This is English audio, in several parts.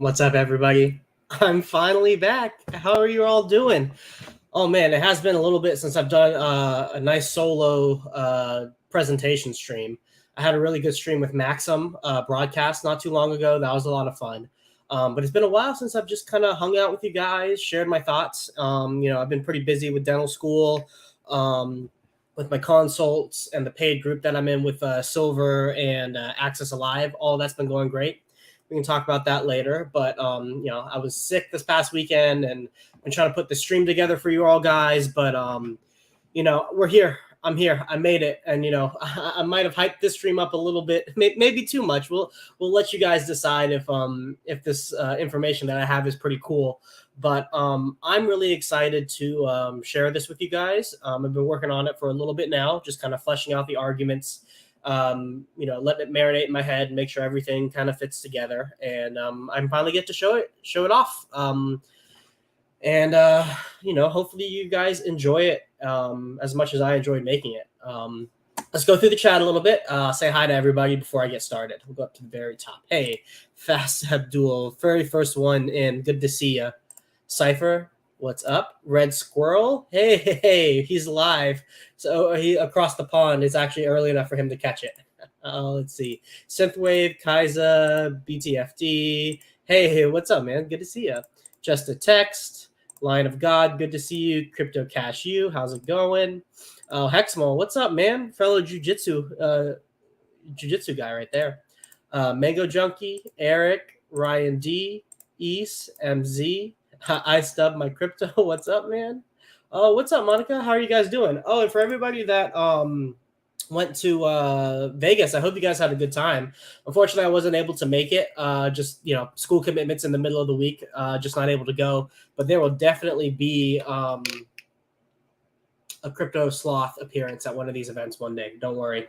What's up, everybody? I'm finally back. How are you all doing? Oh man, it has been a little bit since I've done a nice solo presentation stream. I had a really good stream with Maxim broadcast not too long ago. That was a lot of fun. But it's been a while since I've just kind of hung out with you guys, shared my thoughts. I've been pretty busy with dental school, with my consults and the paid group that I'm in with Silver and Access Alive. All that's been going great. We can talk about that later. But I was sick this past weekend and been trying to put the stream together for you all guys. But we're here. I'm here. I made it, and I might have hyped this stream up a little bit, maybe too much. We'll let you guys decide if this information that I have is pretty cool. But I'm really excited to share this with you guys. I've been working on it for a little bit now, just kind of fleshing out the arguments. Letting it marinate in my head and make sure everything kind of fits together. And I finally get to show it off. Hopefully you guys enjoy it as much as I enjoyed making it. Let's go through the chat a little bit. Say hi to everybody before I get started. We'll go up to the very top. Hey, Fast Abdul, very first one in. Good to see you. Cypher, what's up? Red Squirrel, hey, he's live. So he across the pond. It's actually early enough for him to catch it. Let's see. Synthwave, Kaiza, BTFD. Hey, what's up, man? Good to see you. Just a text. Line of God, good to see you. Crypto Cash U, how's it going? Hexmal, what's up, man? Fellow jiu-jitsu guy right there. Mango Junkie, Eric, Ryan D, East, MZ. I stubbed my crypto. What's up, man? Oh, what's up, Monica? How are you guys doing? Oh, and for everybody that went to Vegas, I hope you guys had a good time. Unfortunately, I wasn't able to make it. Just school commitments in the middle of the week. Just not able to go. But there will definitely be a Crypto Sloth appearance at one of these events one day. Don't worry.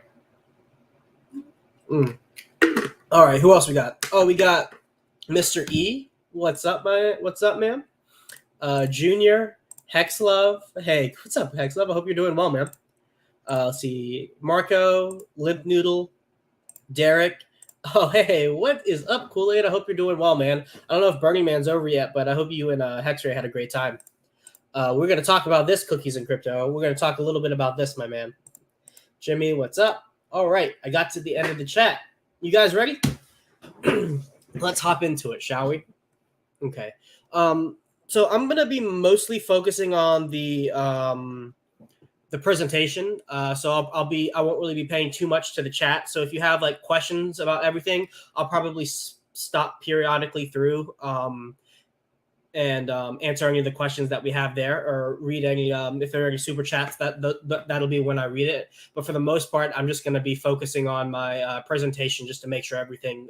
All right, who else we got? Oh, we got Mr. E. What's up, man? Junior, Hex Love. Hey, what's up, Hex Love? I hope you're doing well, man. Let's see. Marco, Limp Noodle, Derek. Oh, hey, what is up, Kool-Aid? I hope you're doing well, man. I don't know if Burning Man's over yet, but I hope you and Hexray had a great time. We're going to talk about this, Cookies and Crypto. We're going to talk a little bit about this, my man. Jimmy, what's up? All right, I got to the end of the chat. You guys ready? Let's hop into it, shall we? Okay. So I'm going to be mostly focusing on the presentation. So I won't really be paying too much to the chat. So if you have like questions about everything, I'll probably stop periodically through and answer any of the questions that we have there, or read any if there are any super chats. That'll be when I read it. But for the most part, I'm just going to be focusing on my presentation just to make sure everything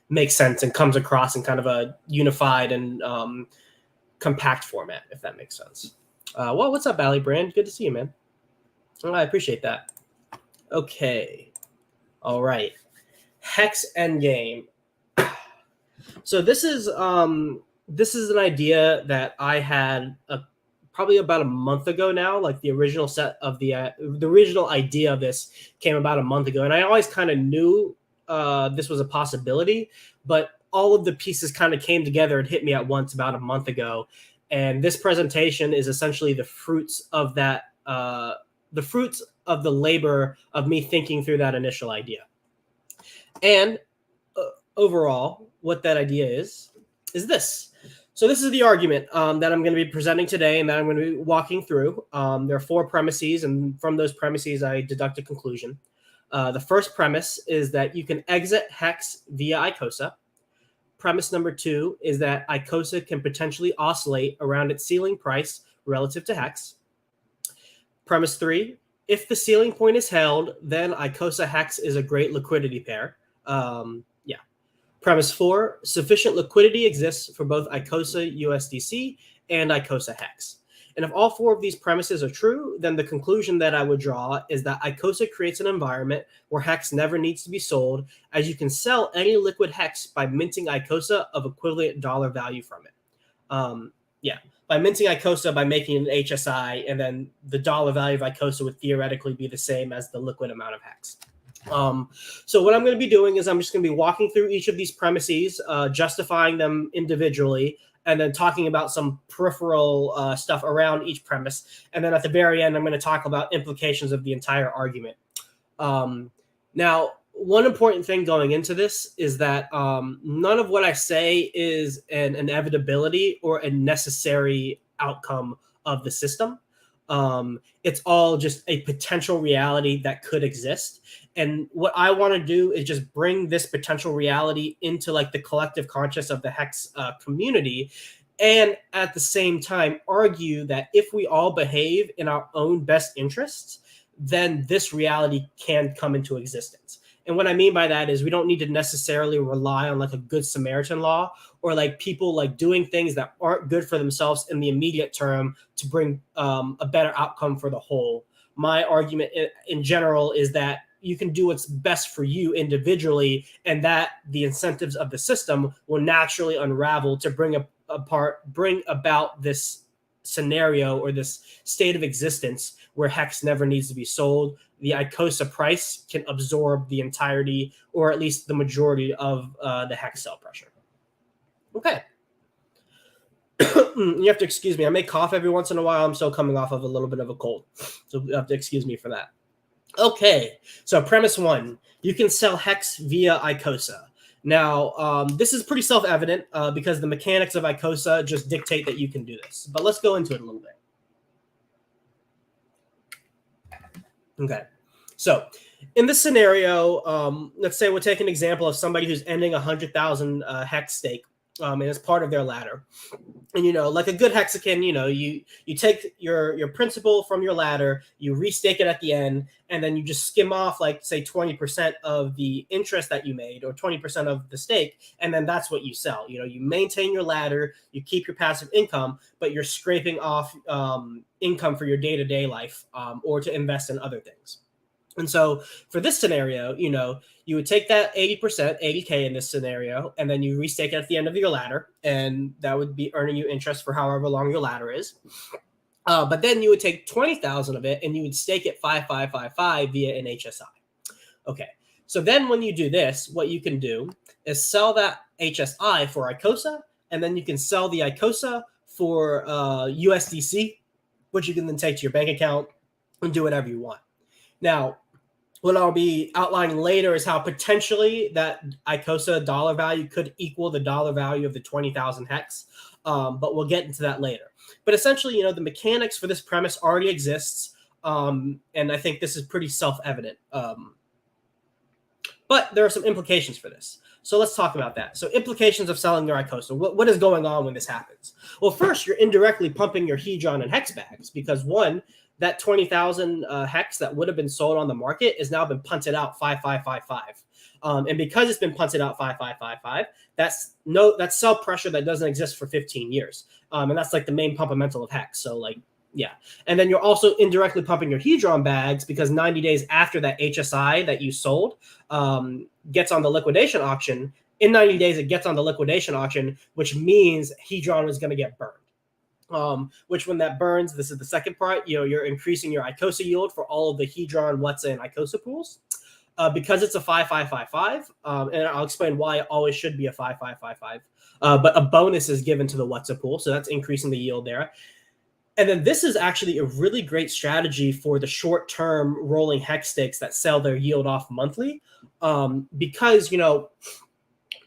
makes sense and comes across in kind of a unified and compact format, if that makes sense. Well, what's up, Bally Brand? Good to see you, man. I appreciate that. Okay. All right. Hex End Game. So this is an idea that I had probably about a month ago now. Like the original set of the original idea of this came about a month ago, and I always kind of knew this was a possibility, but all of the pieces kind of came together and hit me at once about a month ago. And this presentation is essentially the fruits of that, the fruits of the labor of me thinking through that initial idea. And overall, what that idea is this. So this is the argument that I'm going to be presenting today and that I'm going to be walking through. There are 4 premises, and from those premises, I deduct a conclusion. The first premise is that you can exit Hex via ICOSA. Premise number 2 is that ICOSA can potentially oscillate around its ceiling price relative to Hex. Premise 3, if the ceiling point is held, then ICOSA Hex is a great liquidity pair. Premise 4, sufficient liquidity exists for both ICOSA USDC and ICOSA Hex. And if all 4 of these premises are true, then the conclusion that I would draw is that ICOSA creates an environment where Hex never needs to be sold, as you can sell any liquid Hex by minting ICOSA of equivalent dollar value from it. By minting ICOSA by making an HSI, and then the dollar value of ICOSA would theoretically be the same as the liquid amount of Hex. So what I'm going to be doing is I'm just going to be walking through each of these premises, justifying them individually, and then talking about some peripheral stuff around each premise. And then at the very end, I'm going to talk about implications of the entire argument. Now, one important thing going into this is that none of what I say is an inevitability or a necessary outcome of the system. It's all just a potential reality that could exist. And what I want to do is just bring this potential reality into like the collective conscious of the Hex community. And at the same time, argue that if we all behave in our own best interests, then this reality can come into existence. And what I mean by that is we don't need to necessarily rely on like a good Samaritan law or like people like doing things that aren't good for themselves in the immediate term to bring a better outcome for the whole. My argument in general is that you can do what's best for you individually, and that the incentives of the system will naturally unravel to bring about this scenario or this state of existence where Hex never needs to be sold. The ICOSA price can absorb the entirety or at least the majority of the Hex sell pressure. Okay. You have to excuse me. I may cough every once in a while. I'm still coming off of a little bit of a cold. So you have to excuse me for that. Okay. So premise one, you can sell Hex via ICOSA. Now, this is pretty self-evident because the mechanics of ICOSA just dictate that you can do this. But let's go into it a little bit. Okay. So in this scenario, let's say we'll take an example of somebody who's ending 100,000 Hex stake and it's part of their ladder. And, you know, like a good hexagon, you know, you take your principal from your ladder, you restake it at the end, and then you just skim off like, say, 20% of the interest that you made or 20% of the stake, and then that's what you sell. You know, you maintain your ladder, you keep your passive income, but you're scraping off income for your day-to-day life or to invest in other things. And so for this scenario, you know, you would take that 80%, 80K in this scenario, and then you restake it at the end of your ladder, and that would be earning you interest for however long your ladder is. But then you would take 20,000 of it and you would stake it 5555 via an HSI. Okay. So then when you do this, what you can do is sell that HSI for ICOSA, and then you can sell the ICOSA for USDC, which you can then take to your bank account and do whatever you want. Now, what I'll be outlining later is how potentially that ICOSA dollar value could equal the dollar value of the 20,000 Hex, but we'll get into that later. But essentially, you know, the mechanics for this premise already exists, and I think this is pretty self-evident. But there are some implications for this. So let's talk about that. So implications of selling your ICOSA. What is going on when this happens? Well, first, you're indirectly pumping your Hedron and Hex bags because, one, that 20,000 Hex that would have been sold on the market has now been punted out 5555. And because it's been punted out 5555, that's sell pressure that doesn't exist for 15 years. And that's like the main pumpamental of Hex. So like, yeah. And then you're also indirectly pumping your Hedron bags because 90 days after that HSI that you sold gets on the liquidation auction. In 90 days, it gets on the liquidation auction, which means Hedron is going to get burned. Which when that burns, this is the second part, you know, you're increasing your ICOSA yield for all of the Hedron, WTSA, and ICOSA pools. Because it's a 5555, and I'll explain why it always should be a 5555. But a bonus is given to the WTSA pool, so that's increasing the yield there. And then this is actually a really great strategy for the short-term rolling Hex stakes that sell their yield off monthly, because, you know,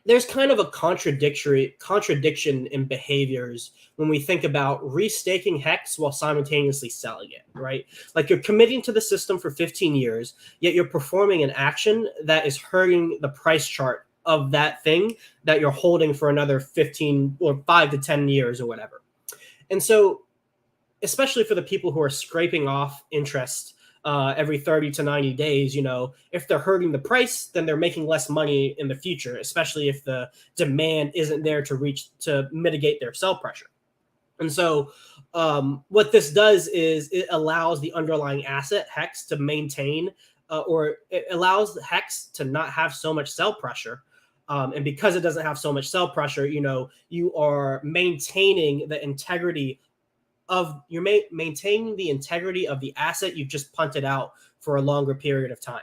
there's kind of a contradiction in behaviors when we think about restaking Hex while simultaneously selling it, right? Like you're committing to the system for 15 years, yet you're performing an action that is hurting the price chart of that thing that you're holding for another 15 or 5 to 10 years or whatever. And so, especially for the people who are scraping off interest every 30 to 90 days, you know, if they're hurting the price, then they're making less money in the future, especially if the demand isn't there to mitigate their sell pressure. And so what this does is it allows the underlying asset Hex to maintain or it allows the Hex to not have so much sell pressure. And because it doesn't have so much sell pressure, you know, you are maintaining the integrity of maintaining the integrity of the asset you've just punted out for a longer period of time.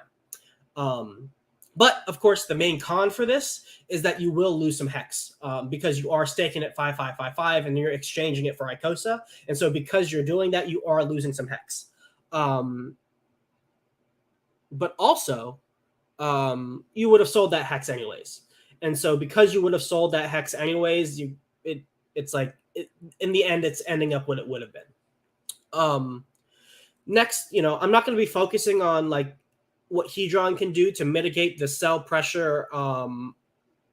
But of course, the main con for this is that you will lose some hex because you are staking at 5555 and you're exchanging it for Icosa. And so because you're doing that, you are losing some hex. But also, you would have sold that hex anyways. And so because you would have sold that hex anyways, it's like in the end, it's ending up what it would have been. Next, I'm not going to be focusing on like what Hedron can do to mitigate the sell pressure.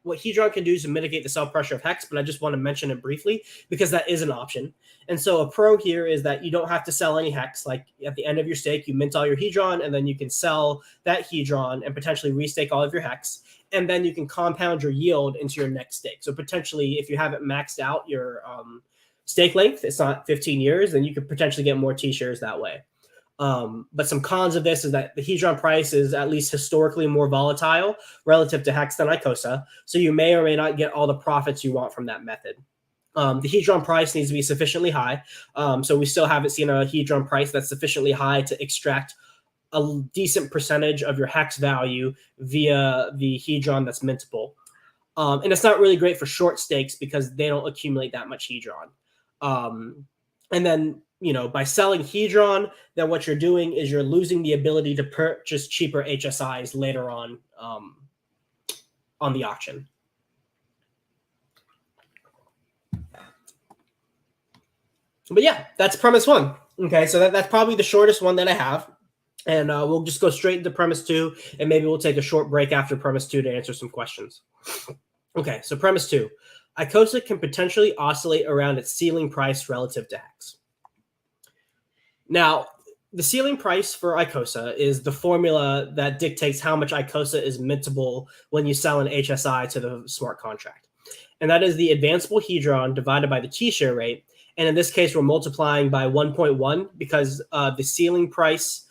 What Hedron can do to mitigate the sell pressure of Hex, but I just want to mention it briefly because that is an option. And so a pro here is that you don't have to sell any Hex. Like at the end of your stake, you mint all your Hedron, and then you can sell that Hedron and potentially restake all of your Hex. And then you can compound your yield into your next stake. So potentially, if you haven't maxed out your stake length, it's not 15 years, then you could potentially get more T-shares that way. But some cons of this is that the Hedron price is at least historically more volatile relative to Hex than Icosa. So you may or may not get all the profits you want from that method. The Hedron price needs to be sufficiently high. So we still haven't seen a Hedron price that's sufficiently high to extract a decent percentage of your Hex value via the Hedron that's mintable. And it's not really great for short stakes because they don't accumulate that much Hedron. And then, by selling Hedron, then what you're doing is you're losing the ability to purchase cheaper HSIs later on the auction. But yeah, that's premise one. Okay, so that's probably the shortest one that I have. And we'll just go straight into premise two, and maybe we'll take a short break after premise two to answer some questions. Okay, so premise two. Icosa can potentially oscillate around its ceiling price relative to Hex. Now, the ceiling price for Icosa is the formula that dictates how much Icosa is mintable when you sell an HSI to the smart contract. And that is the advanceable Hedron divided by the T-share rate. And in this case, we're multiplying by 1.1 because the ceiling price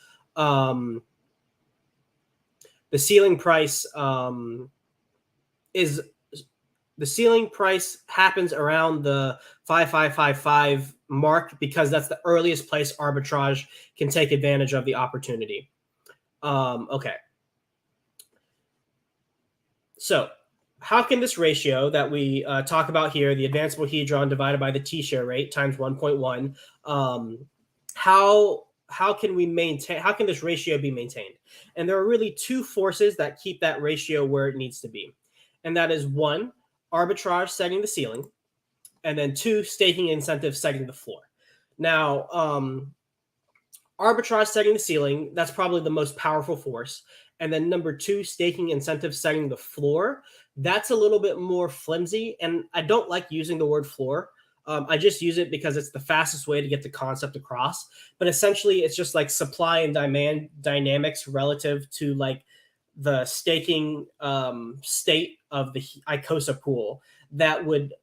happens around the 5555 mark because that's the earliest place arbitrage can take advantage of the opportunity. Okay. So how can this ratio that we talk about here, the advanceable Hedron divided by the T-share rate times 1.1, how can this ratio be maintained? And there are really two forces that keep that ratio where it needs to be. And that is one, arbitrage setting the ceiling, and then two, staking incentives setting the floor. Now, arbitrage setting the ceiling, that's probably the most powerful force. And then number two, staking incentives setting the floor, that's a little bit more flimsy. And I don't like using the word floor. I just use it because it's the fastest way to get the concept across. But essentially, it's just like supply and demand dynamics relative to like the staking state of the Icosa pool that would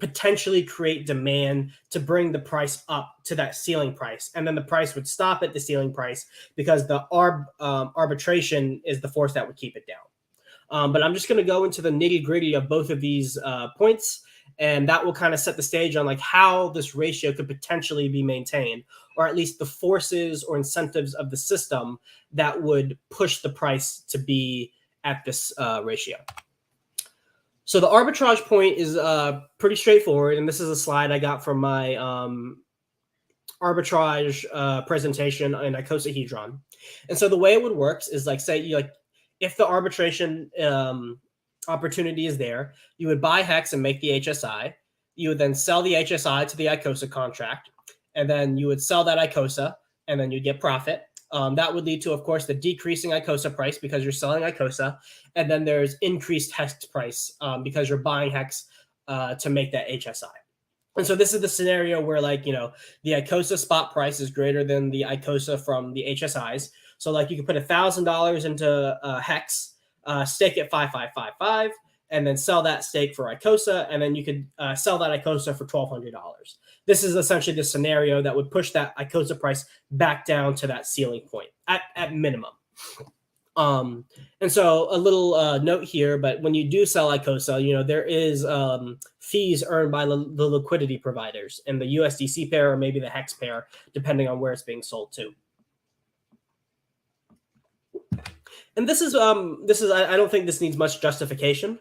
potentially create demand to bring the price up to that ceiling price. And then the price would stop at the ceiling price because the arbitration is the force that would keep it down. But I'm just going to go into the nitty gritty of both of these points. And that will kind of set the stage on like how this ratio could potentially be maintained, or at least the forces or incentives of the system that would push the price to be at this ratio. So the arbitrage point is pretty straightforward. And this is a slide I got from my arbitrage presentation in IcosaHedron. And so the way it would work is like, say, if the arbitration opportunity is there, you would buy Hex and make the HSI. You would then sell the HSI to the Icosa contract, and then you would sell that Icosa, and then you get profit. That would lead to, of course, the decreasing Icosa price because you're selling Icosa, and then there's increased Hex price because you're buying Hex to make that HSI. And so this is the scenario where, like, the Icosa spot price is greater than the Icosa from the HSIs. So, like, you could put $1,000 into Hex, stake at 5555, and then sell that stake for Icosa, and then you could sell that Icosa for $1,200. This is essentially the scenario that would push that Icosa price back down to that ceiling point at minimum. And so a little note here, but when you do sell Icosa, there is fees earned by the liquidity providers in the USDC pair or maybe the Hex pair, depending on where it's being sold to. And this is I don't think this needs much justification,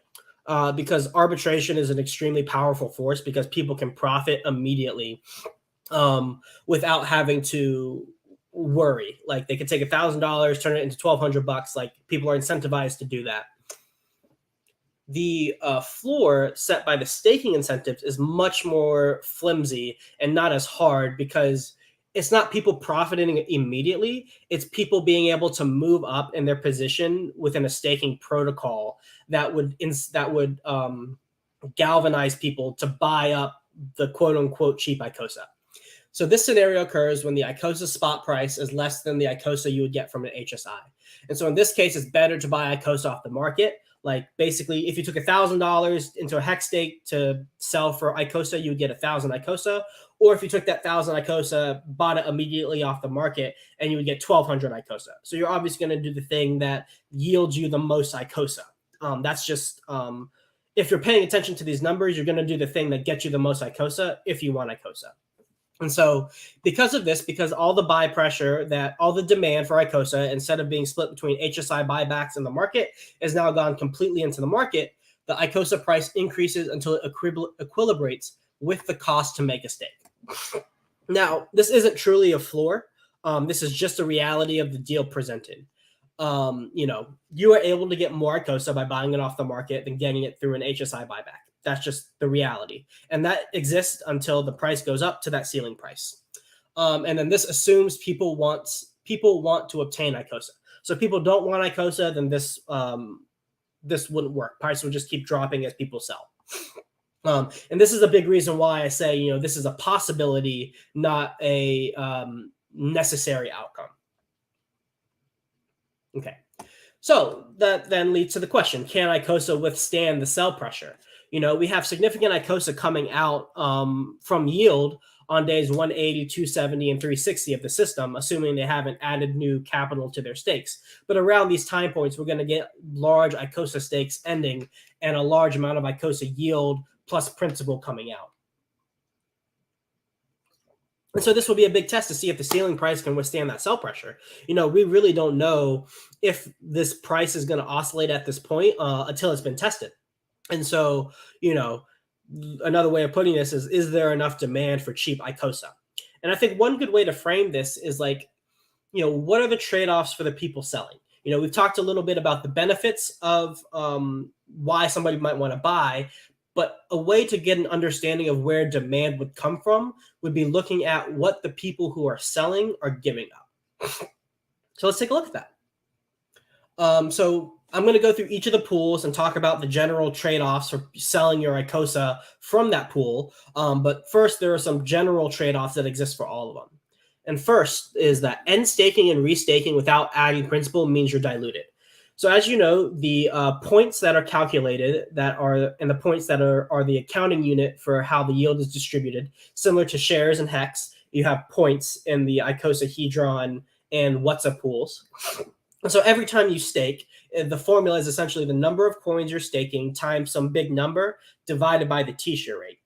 because arbitration is an extremely powerful force because people can profit immediately, without having to worry. Like they could take $1,000, turn it into $1,200. Like people are incentivized to do that. The floor set by the staking incentives is much more flimsy and not as hard because it's not people profiting immediately. It's people being able to move up in their position within a staking protocol that would galvanize people to buy up the quote unquote cheap ICOSA. So this scenario occurs when the ICOSA spot price is less than the ICOSA you would get from an HSI. And so in this case, it's better to buy ICOSA off the market. Like basically, if you took $1,000 into a hex stake to sell for ICOSA, you would get 1,000 ICOSA. Or if you took that 1,000 ICOSA, bought it immediately off the market, and you would get 1,200 ICOSA. So you're obviously going to do the thing that yields you the most ICOSA. That's just if you're paying attention to these numbers, you're going to do the thing that gets you the most ICOSA if you want ICOSA. And so because of this, because all the buy pressure, that all the demand for ICOSA, instead of being split between HSI buybacks in the market, has now gone completely into the market, the ICOSA price increases until it equilibrates with the cost to make a stake. Now, this isn't truly a floor. This is just a reality of the deal presented. You are able to get more ICOSA by buying it off the market than getting it through an HSI buyback. That's just the reality. And that exists until the price goes up to that ceiling price. And then this assumes people want to obtain ICOSA. So if people don't want ICOSA, then this wouldn't work. Price would just keep dropping as people sell. And this is a big reason why I say, this is a possibility, not a necessary outcome. Okay. So that then leads to the question, can ICOSA withstand the sell pressure? We have significant ICOSA coming out from yield on days 180, 270, and 360 of the system, assuming they haven't added new capital to their stakes. But around these time points, we're going to get large ICOSA stakes ending and a large amount of ICOSA yield plus principal coming out. And so this will be a big test to see if the ceiling price can withstand that sell pressure. We really don't know if this price is going to oscillate at this point until it's been tested. And so, another way of putting this is there enough demand for cheap ICOSA? And I think one good way to frame this is what are the trade-offs for the people selling? We've talked a little bit about the benefits of why somebody might want to buy, but a way to get an understanding of where demand would come from would be looking at what the people who are selling are giving up. So let's take a look at that. So I'm going to go through each of the pools and talk about the general trade-offs for selling your ICOSA from that pool. But first, there are some general trade-offs that exist for all of them. And first is that end staking and restaking without adding principal means you're diluted. So as you know, the points that are calculated and the points that are the accounting unit for how the yield is distributed, similar to shares and Hex, you have points in the IcosaHedron and WhatsApp pools. So every time you stake, the formula is essentially the number of coins you're staking times some big number divided by the T-share rate.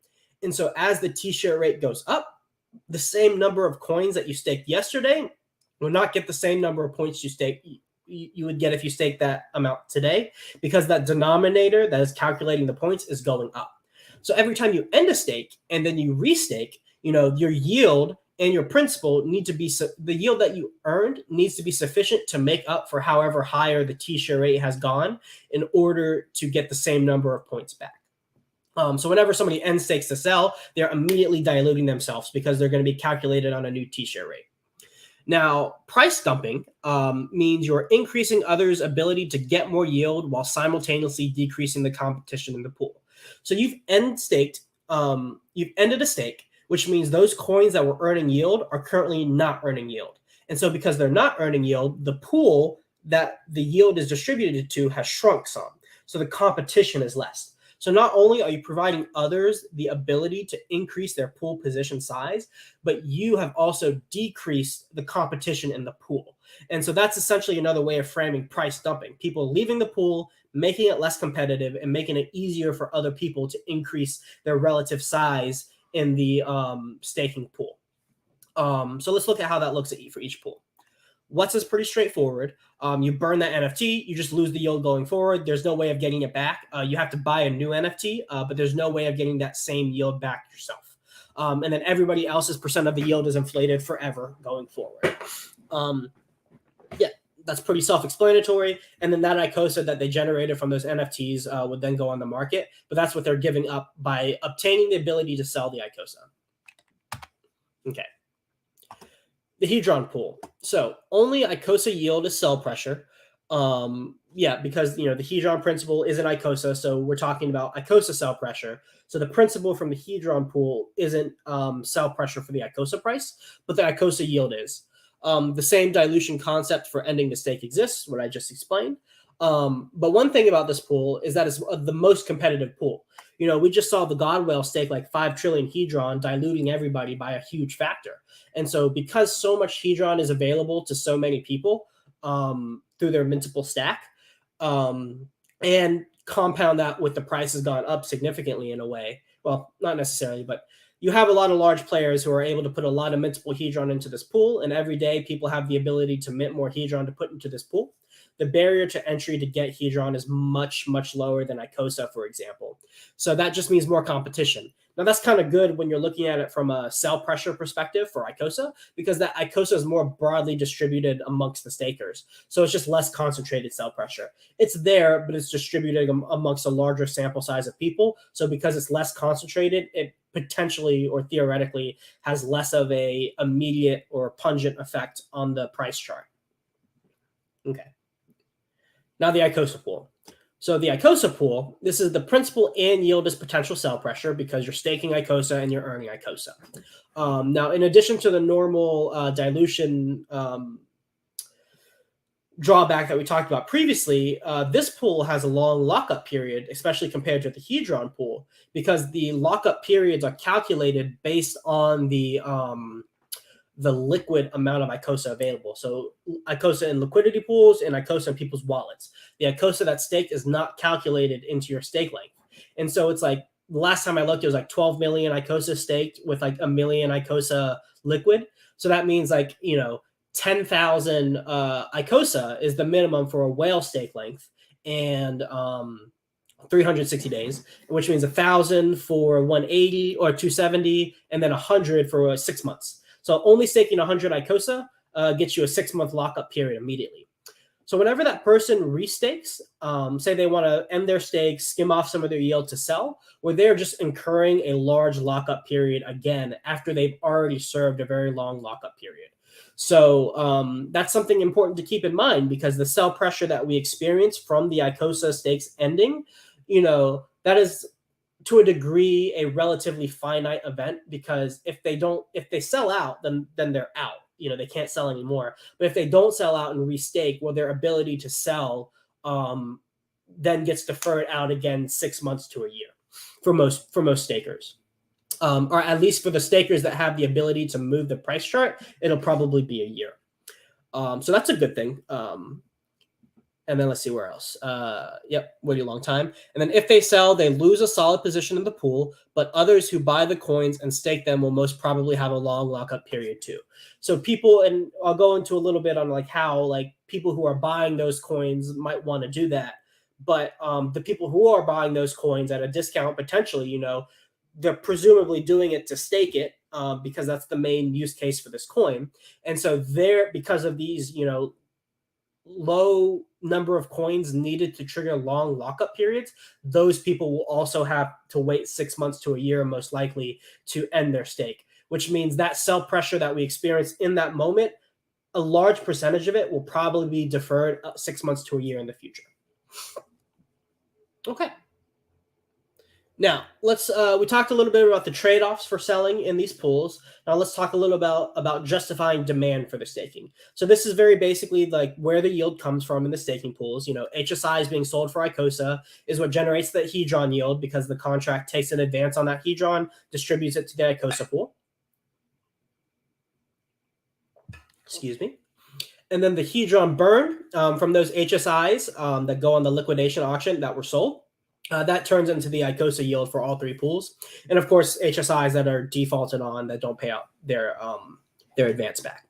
And so as the T-share rate goes up, the same number of coins that you staked yesterday will not get the same number of points you would get if you stake that amount today, because that denominator that is calculating the points is going up. So every time you end a stake and then you restake, your yield and your principal need to be, the yield that you earned needs to be sufficient to make up for however higher the T-share rate has gone in order to get the same number of points back. So whenever somebody end stakes to sell, they're immediately diluting themselves because they're going to be calculated on a new T-share rate. Now, price dumping means you're increasing others' ability to get more yield while simultaneously decreasing the competition in the pool. So you've ended a stake, which means those coins that were earning yield are currently not earning yield. And so because they're not earning yield, the pool that the yield is distributed to has shrunk some. So the competition is less. So not only are you providing others the ability to increase their pool position size, but you have also decreased the competition in the pool. And so that's essentially another way of framing price dumping. People leaving the pool, making it less competitive, and making it easier for other people to increase their relative size in the staking pool. So let's look at how that looks for each pool. What's is pretty straightforward. You burn that NFT, you just lose the yield going forward. There's no way of getting it back. You have to buy a new NFT, but there's no way of getting that same yield back yourself. And then everybody else's percent of the yield is inflated forever going forward. Yeah, that's pretty self-explanatory. And then that ICOSA that they generated from those NFTs would then go on the market. But that's what they're giving up by obtaining the ability to sell the ICOSA. Okay. The Hedron pool. So only ICOSA yield is sell pressure. Yeah, because the Hedron principal is an ICOSA, so we're talking about ICOSA sell pressure. So the principal from the Hedron pool isn't sell pressure for the ICOSA price, but the ICOSA yield is. The same dilution concept for ending the stake exists, what I just explained. But one thing about this pool is that it's the most competitive pool. We just saw the Godwell stake like 5 trillion Hedron, diluting everybody by a huge factor. And so because so much Hedron is available to so many people through their mintable stack, and compound that with the price has gone up significantly in a way. Well, not necessarily, but you have a lot of large players who are able to put a lot of mintable Hedron into this pool, and every day people have the ability to mint more Hedron to put into this pool. The barrier to entry to get Hedron is much, much lower than ICOSA, for example. So that just means more competition. Now, that's kind of good when you're looking at it from a sell pressure perspective for ICOSA, because that ICOSA is more broadly distributed amongst the stakers. So it's just less concentrated sell pressure. It's there, but it's distributed amongst a larger sample size of people. So because it's less concentrated, it potentially or theoretically has less of a immediate or pungent effect on the price chart. Okay. Now the ICOSA pool. So the ICOSA pool, this is the principal and yield is potential sell pressure because you're staking ICOSA and you're earning ICOSA. Now, in addition to the normal dilution drawback that we talked about previously, this pool has a long lockup period, especially compared to the Hedron pool, because the lockup periods are calculated based on the liquid amount of ICOSA available. So ICOSA in liquidity pools and ICOSA in people's wallets. The ICOSA that's staked is not calculated into your stake length. And so it's like, the last time I looked, it was like 12 million ICOSA staked with like 1 million ICOSA liquid. So that means 10,000 ICOSA is the minimum for a whale stake length, and 360 days, which means 1,000 for 180 or 270, and then 100 for 6 months. So only staking 100 ICOSA gets you a 6-month lockup period immediately. So whenever that person restakes, say they want to end their stake, skim off some of their yield to sell, well, they're just incurring a large lockup period again after they've already served a very long lockup period. So that's something important to keep in mind, because the sell pressure that we experience from the ICOSA stakes ending, that is to a degree a relatively finite event, because if they sell out, then they're out. They can't sell anymore. But if they don't sell out and restake, well, their ability to sell then gets deferred out again 6 months to a year for most stakers. Or at least for the stakers that have the ability to move the price chart, it'll probably be a year. So that's a good thing. And then let's see where else. Yep, waiting a long time. And then if they sell, they lose a solid position in the pool, but others who buy the coins and stake them will most probably have a long lockup period too. So people, and I'll go into a little bit on how people who are buying those coins might want to do that. But the people who are buying those coins at a discount potentially, they're presumably doing it to stake it because that's the main use case for this coin. And so because of these, low number of coins needed to trigger long lockup periods, those people will also have to wait 6 months to a year, most likely, to end their stake, which means that sell pressure that we experience in that moment, a large percentage of it will probably be deferred 6 months to a year in the future. Okay. Now, we talked a little bit about the trade-offs for selling in these pools. Now let's talk a little about justifying demand for the staking. So this is very basically where the yield comes from in the staking pools. HSIs being sold for ICOSA is what generates the Hedron yield, because the contract takes an advance on that Hedron, distributes it to the ICOSA pool. Excuse me. And then the Hedron burn from those HSIs that go on the liquidation auction that were sold, that turns into the ICOSA yield for all three pools. And of course, HSIs that are defaulted on, that don't pay out their advance back.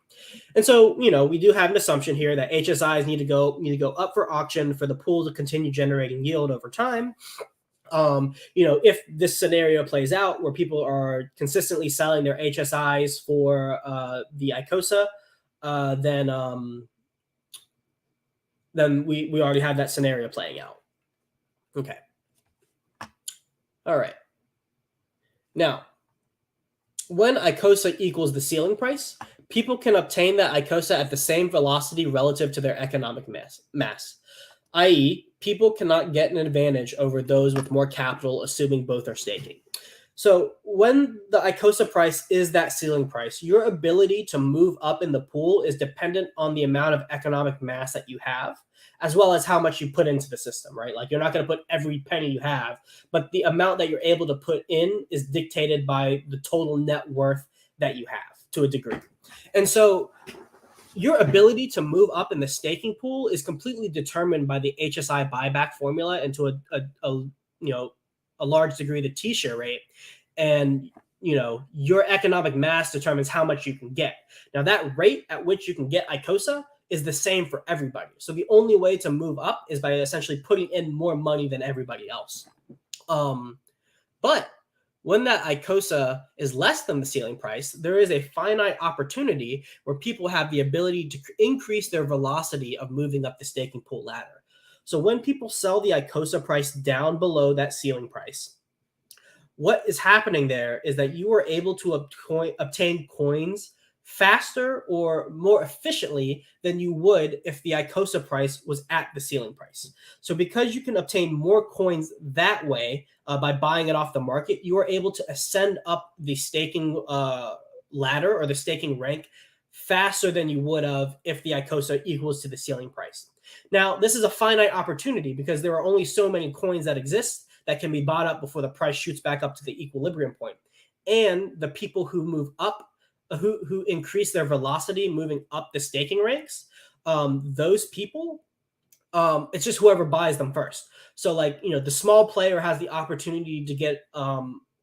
And so, we do have an assumption here that HSIs need to go up for auction for the pool to continue generating yield over time. If this scenario plays out where people are consistently selling their HSIs for the ICOSA, then we already have that scenario playing out. Okay. All right. Now, when ICOSA equals the ceiling price, people can obtain that ICOSA at the same velocity relative to their economic mass, i.e., people cannot get an advantage over those with more capital, assuming both are staking. So when the ICOSA price is that ceiling price, your ability to move up in the pool is dependent on the amount of economic mass that you have, as well as how much you put into the system, right? Like, you're not going to put every penny you have, but the amount that you're able to put in is dictated by the total net worth that you have to a degree. And so your ability to move up in the staking pool is completely determined by the HSI buyback formula, and to a large degree the T-share rate. And your economic mass determines how much you can get. Now, that rate at which you can get ICOSA is the same for everybody. So the only way to move up is by essentially putting in more money than everybody else. But when that ICOSA is less than the ceiling price, there is a finite opportunity where people have the ability to increase their velocity of moving up the staking pool ladder. So when people sell the ICOSA price down below that ceiling price, what is happening there is that you are able to obtain coins faster or more efficiently than you would if the ICOSA price was at the ceiling price. So because you can obtain more coins that way by buying it off the market, you are able to ascend up the staking ladder or the staking rank faster than you would have if the ICOSA equals to the ceiling price. Now, this is a finite opportunity because there are only so many coins that exist that can be bought up before the price shoots back up to the equilibrium point. And the people who move up, who increase their velocity moving up the staking ranks, those people, it's just whoever buys them first. So the small player has the opportunity to get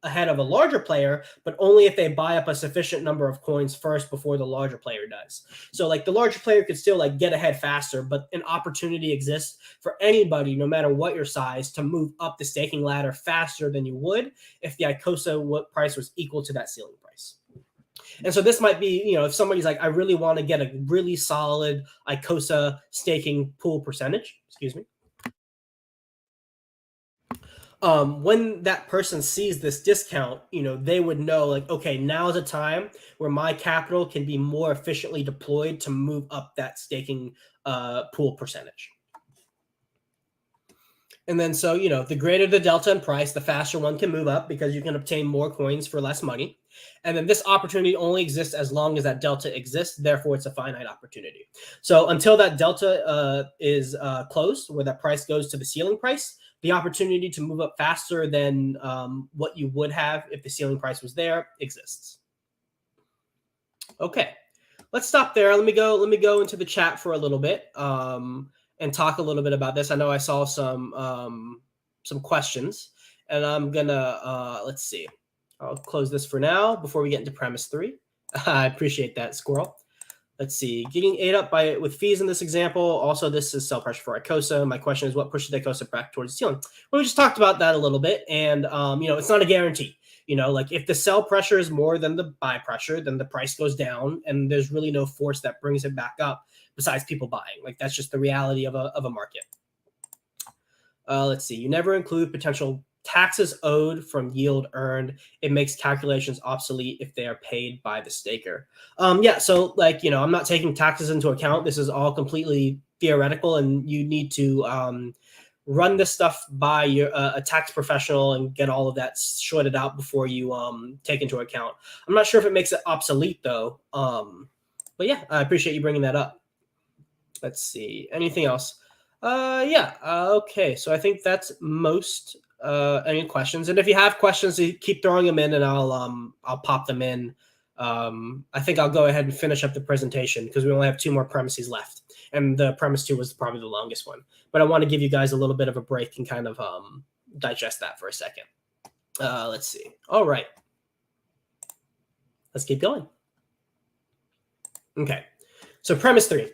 ahead of a larger player, but only if they buy up a sufficient number of coins first before the larger player does. So the larger player could still get ahead faster, but an opportunity exists for anybody, no matter what your size, to move up the staking ladder faster than you would if the ICOSA price was equal to that ceiling price. And so this might be, if somebody's like, I really want to get a really solid ICOSA staking pool percentage, excuse me. When that person sees this discount, they would know okay, now is a time where my capital can be more efficiently deployed to move up that staking pool percentage. And then so, the greater the delta in price, the faster one can move up because you can obtain more coins for less money. And then this opportunity only exists as long as that delta exists. Therefore, it's a finite opportunity. So until that delta is closed, where that price goes to the ceiling price, the opportunity to move up faster than what you would have if the ceiling price was there exists. Okay, let's stop there. Let me go into the chat for a little bit and talk a little bit about this. I know I saw some questions, and I'm gonna let's see. I'll close this for now before we get into premise 3. I appreciate that, Squirrel. Let's see. Getting ate up with fees in this example. Also, this is sell pressure for ICOSA. My question is, what pushes ICOSA back towards the ceiling? Well, we just talked about that a little bit, and it's not a guarantee. If the sell pressure is more than the buy pressure, then the price goes down, and there's really no force that brings it back up besides people buying. That's just the reality of a market. Let's see. You never include potential taxes owed from yield earned. It makes calculations obsolete if they are paid by the staker. Yeah, so I'm not taking taxes into account. This is all completely theoretical, and you need to run this stuff by a tax professional and get all of that sorted out before you take into account. I'm not sure if it makes it obsolete though. But yeah, I appreciate you bringing that up. Let's see. Anything else? Yeah. Okay. So I think that's most. Any questions? And if you have questions, keep throwing them in, and I'll pop them in. I think I'll go ahead and finish up the presentation because we only have 2 more premises left, and the premise 2 was probably the longest one. But I want to give you guys a little bit of a break and kind of digest that for a second. Let's see. All right. Let's keep going. Okay, so premise 3.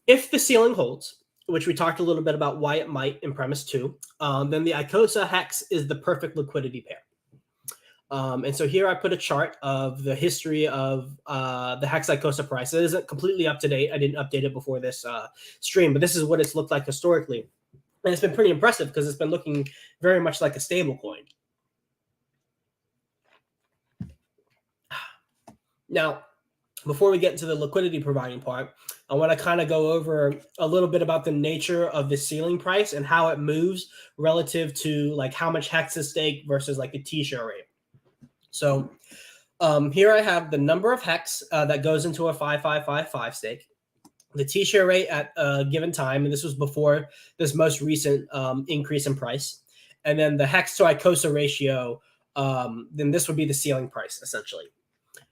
If the ceiling holds, which we talked a little bit about why it might in premise 2, then the Icosa Hex is the perfect liquidity pair. And so here I put a chart of the history of the Hex Icosa price. It isn't completely up to date. I didn't update it before this stream, but this is what it's looked like historically. And it's been pretty impressive because it's been looking very much like a stable coin. Now, before we get into the liquidity providing part, I want to kind of go over a little bit about the nature of the ceiling price and how it moves relative to like how much Hex is staked versus like the T-share rate. So here I have the number of Hex that goes into a 5555 stake, the T-share rate at a given time, and this was before this most recent increase in price, and then the Hex to Icosa ratio, then this would be the ceiling price essentially.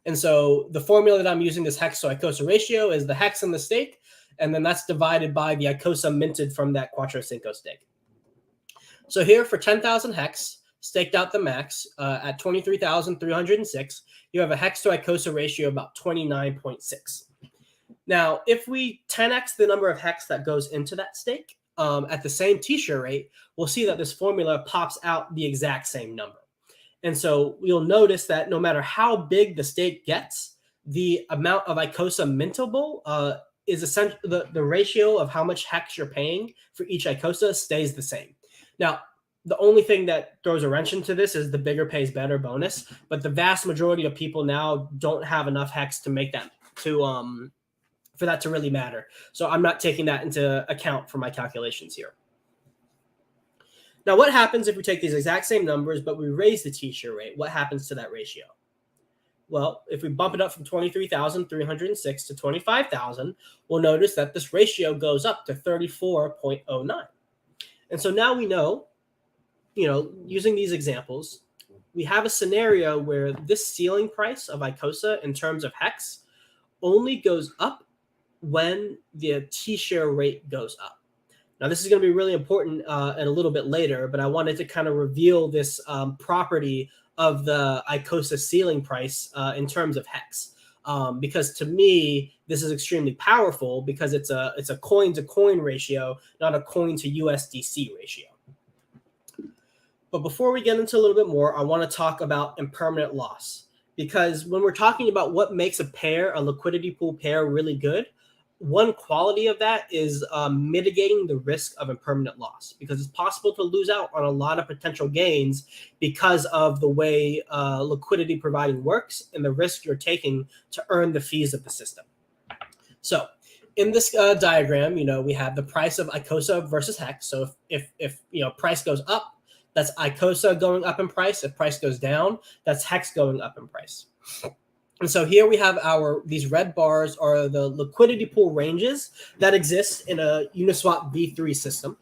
And so the formula that I'm using, this Hex to Icosa ratio, is the Hex in the stake, and then that's divided by the Icosa minted from that Quattro Cinco stake. So here for 10,000 Hex, staked out the max at 23,306, you have a Hex to Icosa ratio of about 29.6. Now, if we 10x the number of Hex that goes into that stake at the same T-share rate, we'll see that this formula pops out the exact same number. And so you'll notice that no matter how big the stake gets, the amount of Icosa mintable is essentially the ratio of how much Hex you're paying for each Icosa stays the same. Now, the only thing that throws a wrench into this is the bigger pays better bonus, but the vast majority of people now don't have enough Hex to make that for that to really matter. So I'm not taking that into account for my calculations here. Now, what happens if we take these exact same numbers, but we raise the T-share rate? What happens to that ratio? Well, if we bump it up from 23,306 to 25,000, we'll notice that this ratio goes up to 34.09. And so now we know, using these examples, we have a scenario where this ceiling price of Icosa in terms of Hex only goes up when the T-share rate goes up. Now, this is going to be really important and a little bit later, but I wanted to kind of reveal this property of the Icosa ceiling price in terms of Hex, because to me, this is extremely powerful because it's a coin-to-coin ratio, not a coin-to-USDC ratio. But before we get into a little bit more, I want to talk about impermanent loss, because when we're talking about what makes a liquidity pool pair, really good, one quality of that is mitigating the risk of impermanent loss, because it's possible to lose out on a lot of potential gains because of the way liquidity providing works and the risk you're taking to earn the fees of the system. So in this diagram, we have the price of Icosa versus Hex. So if price goes up, that's Icosa going up in price. If price goes down, that's Hex going up in price. And so here we have these red bars are the liquidity pool ranges that exist in a Uniswap V3 system.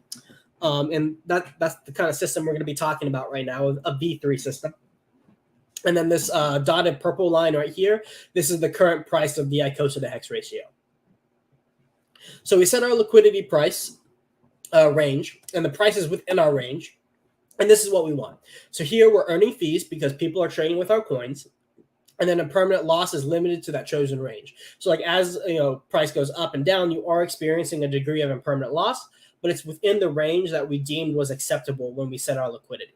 And that's the kind of system we're going to be talking about right now, a V3 system. And then this dotted purple line right here, this is the current price of the Icosa to Hex ratio. So we set our liquidity price range, and the price is within our range. And this is what we want. So here we're earning fees because people are trading with our coins. And then impermanent loss is limited to that chosen range. So like as price goes up and down, you are experiencing a degree of impermanent loss, but it's within the range that we deemed was acceptable when we set our liquidity.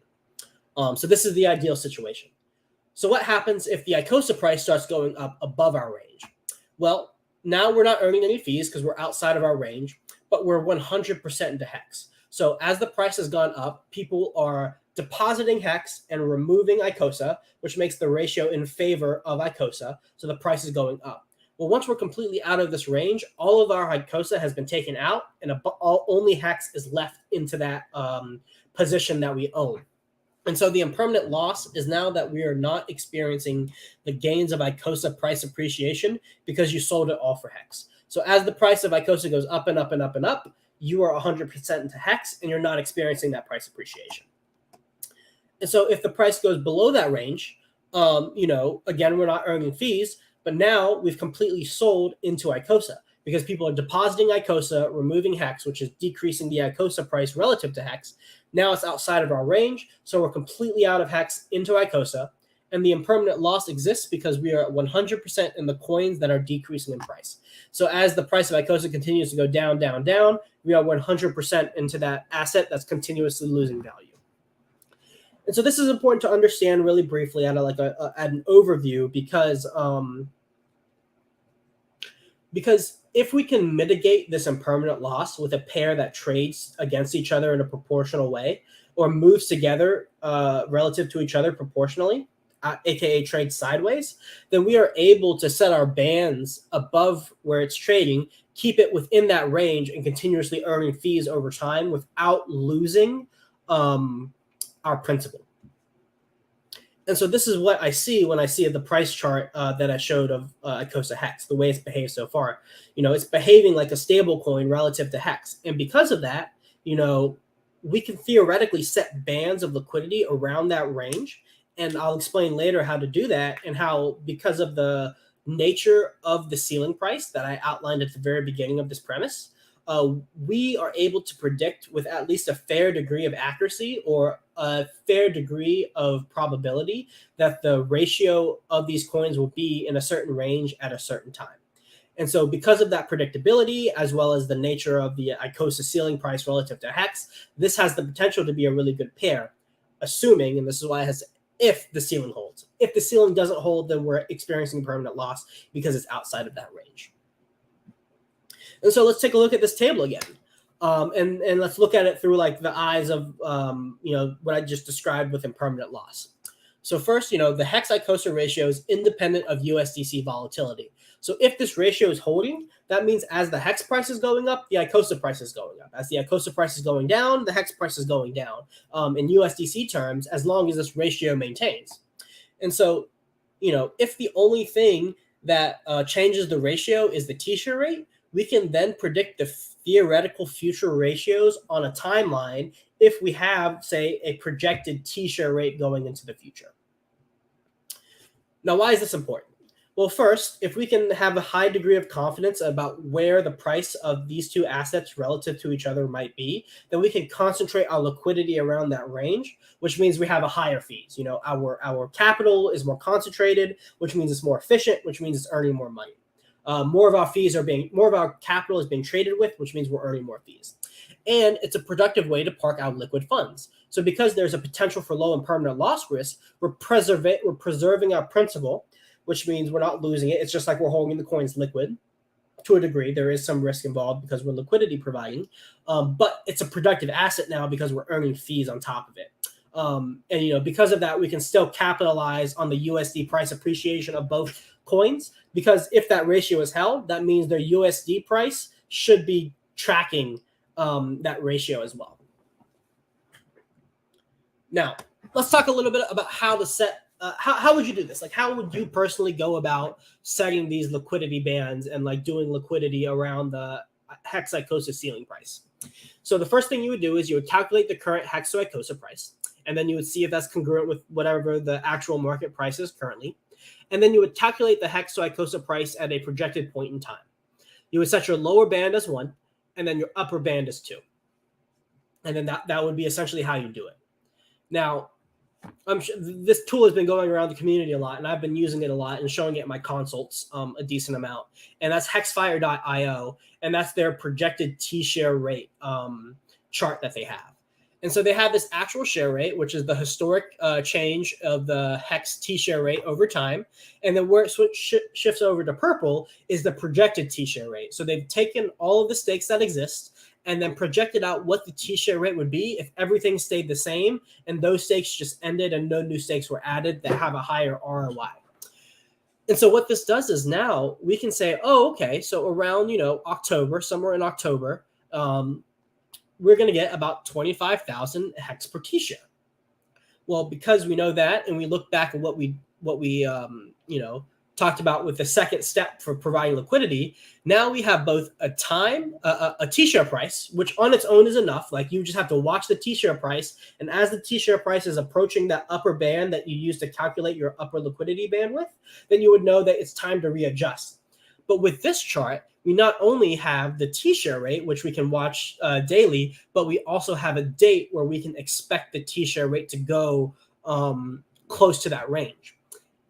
So this is the ideal situation. So what happens if the Icosa price starts going up above our range? Well, now we're not earning any fees because we're outside of our range, but we're 100% into Hex. So as the price has gone up, people are depositing Hex and removing Icosa, which makes the ratio in favor of Icosa. So the price is going up. Well, once we're completely out of this range, all of our Icosa has been taken out, and only Hex is left into that position that we own. And so the impermanent loss is now that we are not experiencing the gains of Icosa price appreciation because you sold it all for Hex. So as the price of Icosa goes up and up and up and up, you are 100% into Hex, and you're not experiencing that price appreciation. And so if the price goes below that range, again, we're not earning fees, but now we've completely sold into Icosa because people are depositing Icosa, removing Hex, which is decreasing the Icosa price relative to Hex. Now it's outside of our range, so we're completely out of Hex into Icosa. And the impermanent loss exists because we are at 100% in the coins that are decreasing in price. So as the price of Icosa continues to go down, down, down, we are 100% into that asset that's continuously losing value. And so this is important to understand really briefly at an overview, because if we can mitigate this impermanent loss with a pair that trades against each other in a proportional way or moves together relative to each other proportionally, aka trade sideways, then we are able to set our bands above where it's trading, keep it within that range, and continuously earning fees over time without losing our principal. And so this is what I see when I see the price chart that I showed of Icosa Hex, the way it's behaved so far. It's behaving like a stable coin relative to Hex. And because of that, we can theoretically set bands of liquidity around that range. And I'll explain later how to do that, and how, because of the nature of the ceiling price that I outlined at the very beginning of this premise, we are able to predict with at least a fair degree of accuracy or a fair degree of probability that the ratio of these coins will be in a certain range at a certain time. And so because of that predictability, as well as the nature of the Icosa ceiling price relative to Hex, this has the potential to be a really good pair, assuming, and this is why it has if the ceiling holds. If the ceiling doesn't hold, then we're experiencing permanent loss because it's outside of that range. And so let's take a look at this table again. And let's look at it through like the eyes of, what I just described with impermanent loss. So first, the Hex Icosa ratio is independent of USDC volatility. So if this ratio is holding, that means as the Hex price is going up, the Icosa price is going up. As the Icosa price is going down, the Hex price is going down in USDC terms, as long as this ratio maintains. And so, if the only thing that changes the ratio is the T-share rate, we can then predict the theoretical future ratios on a timeline if we have, say, a projected T-share rate going into the future. Now, why is this important? Well, first, if we can have a high degree of confidence about where the price of these two assets relative to each other might be, then we can concentrate our liquidity around that range, which means we have a higher fees. Our capital is more concentrated, which means it's more efficient, which means it's earning more money. More of our capital is being traded with, which means we're earning more fees. And it's a productive way to park out liquid funds. So because there's a potential for low and permanent loss risk, we're preserving our principal, which means we're not losing it. It's just like we're holding the coins liquid. To a degree, there is some risk involved because we're liquidity providing, but it's a productive asset now because we're earning fees on top of it. And because of that, we can still capitalize on the USD price appreciation of both coins, because if that ratio is held, that means their USD price should be tracking that ratio as well. Now, let's talk a little bit about how to set. How would you do this? Like, how would you personally go about setting these liquidity bands and like doing liquidity around the Hex Icosa ceiling price? So the first thing you would do is you would calculate the current Hex to Icosa price, and then you would see if that's congruent with whatever the actual market price is currently. And then you would calculate the Hex to Icosa price at a projected point in time. You would set your lower band as 1, and then your upper band as 2. And then that would be essentially how you do it. Now, I'm sure this tool has been going around the community a lot, and I've been using it a lot and showing it in my consults a decent amount. And that's hexfire.io, and that's their projected T-share rate chart that they have. And so they have this actual share rate, which is the historic change of the Hex T-share rate over time. And then where it shifts over to purple is the projected T-share rate. So they've taken all of the stakes that exist and then projected out what the T-share rate would be if everything stayed the same and those stakes just ended and no new stakes were added that have a higher ROI. And so what this does is now we can say, oh, okay, so around, October, somewhere in October, we're going to get about 25,000 Hex per T-share. Well, because we know that, and we look back at what we talked about with the second step for providing liquidity, now we have both a T-share price, which on its own is enough. Like, you just have to watch the T-share price, and as the T-share price is approaching that upper band that you use to calculate your upper liquidity bandwidth, then you would know that it's time to readjust. But with this chart, we not only have the T-share rate, which we can watch daily, but we also have a date where we can expect the T-share rate to go close to that range.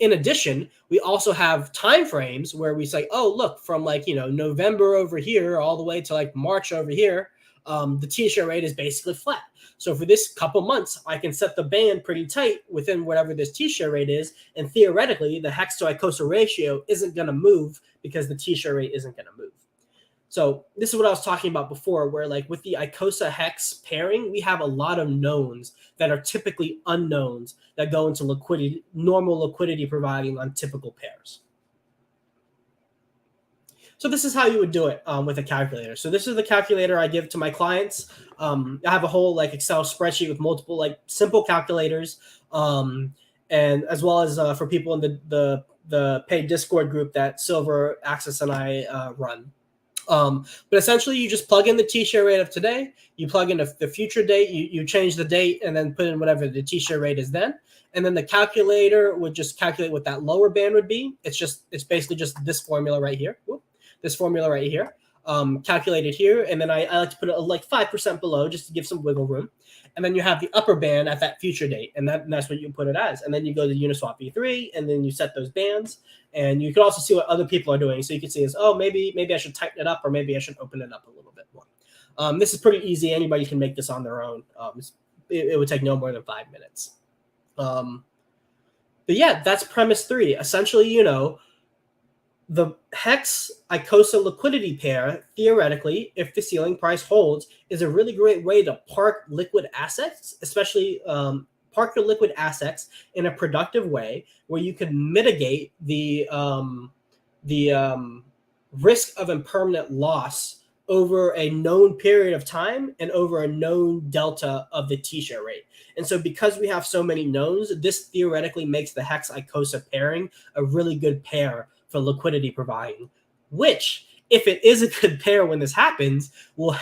In addition, we also have time frames where we say, oh, look, from like, November over here all the way to like March over here, the t-shirt rate is basically flat. So for this couple months, I can set the band pretty tight within whatever this t-shirt rate is. And theoretically, the hex to ICOSA ratio isn't going to move because the t-shirt rate isn't going to move. So this is what I was talking about before, where like with the ICOSA hex pairing, we have a lot of knowns that are typically unknowns that go into liquidity, normal liquidity providing on typical pairs. So this is how you would do it with a calculator. So this is the calculator I give to my clients. I have a whole like Excel spreadsheet with multiple like simple calculators, and as well as for people in the paid Discord group that Silver, Access, and I run. But essentially, you just plug in the t-shirt rate of today. You plug in the future date. You change the date and then put in whatever the t-shirt rate is then. And then the calculator would just calculate what that lower band would be. It's basically just this formula right here. This formula right here, calculated here. And then I like to put it like 5% below just to give some wiggle room. And then you have the upper band at that future date. And that's what you put it as. And then you go to Uniswap V3 and then you set those bands. And you can also see what other people are doing. So you can see is, oh, maybe I should tighten it up or maybe I should open it up a little bit more. This is pretty easy. Anybody can make this on their own. It would take no more than 5 minutes. But yeah, that's premise 3. Essentially, the hex ICOSA liquidity pair, theoretically, if the ceiling price holds, is a really great way to park liquid assets, especially park your liquid assets in a productive way where you can mitigate the risk of impermanent loss over a known period of time and over a known delta of the t-shirt rate. And so because we have so many knowns, this theoretically makes the hex ICOSA pairing a really good pair for liquidity providing, which, if it is a good pair when this happens, will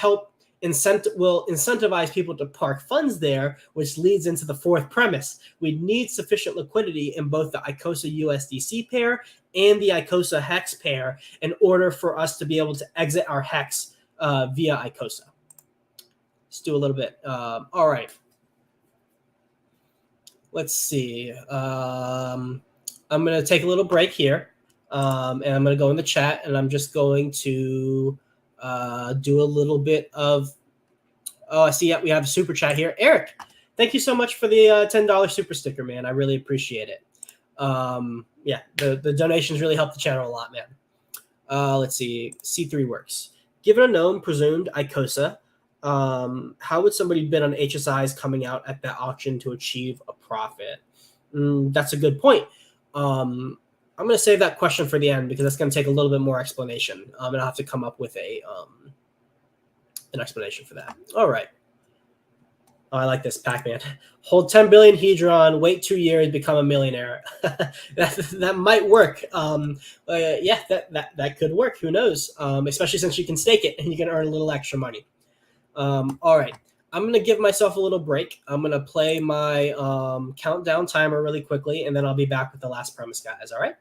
incentivize people to park funds there, which leads into the 4th premise. We need sufficient liquidity in both the ICOSA USDC pair and the ICOSA hex pair in order for us to be able to exit our hex via ICOSA. Let's do a little bit. All right. Let's see. I'm going to take a little break here. And I'm going to go in the chat and I'm just going to do a little bit of, I see we have a super chat here. Eric, thank you so much for the $10 super sticker, man. I really appreciate it. Yeah, the donations really help the channel a lot, man. Let's see. C3 works. Given a known presumed ICOSA, how would somebody bid on HSIs coming out at that auction to achieve a profit? That's a good point. I'm going to save that question for the end because that's going to take a little bit more explanation. And I'll have to come up with an explanation for that. All right. Oh, I like this, Pac-Man. Hold 10 billion Hedron, wait 2 years, become a millionaire. that might work. Yeah, that could work. Who knows? Especially since you can stake it and you can earn a little extra money. All right. I'm going to give myself a little break. I'm going to play my countdown timer really quickly, and then I'll be back with the last premise, guys. All right?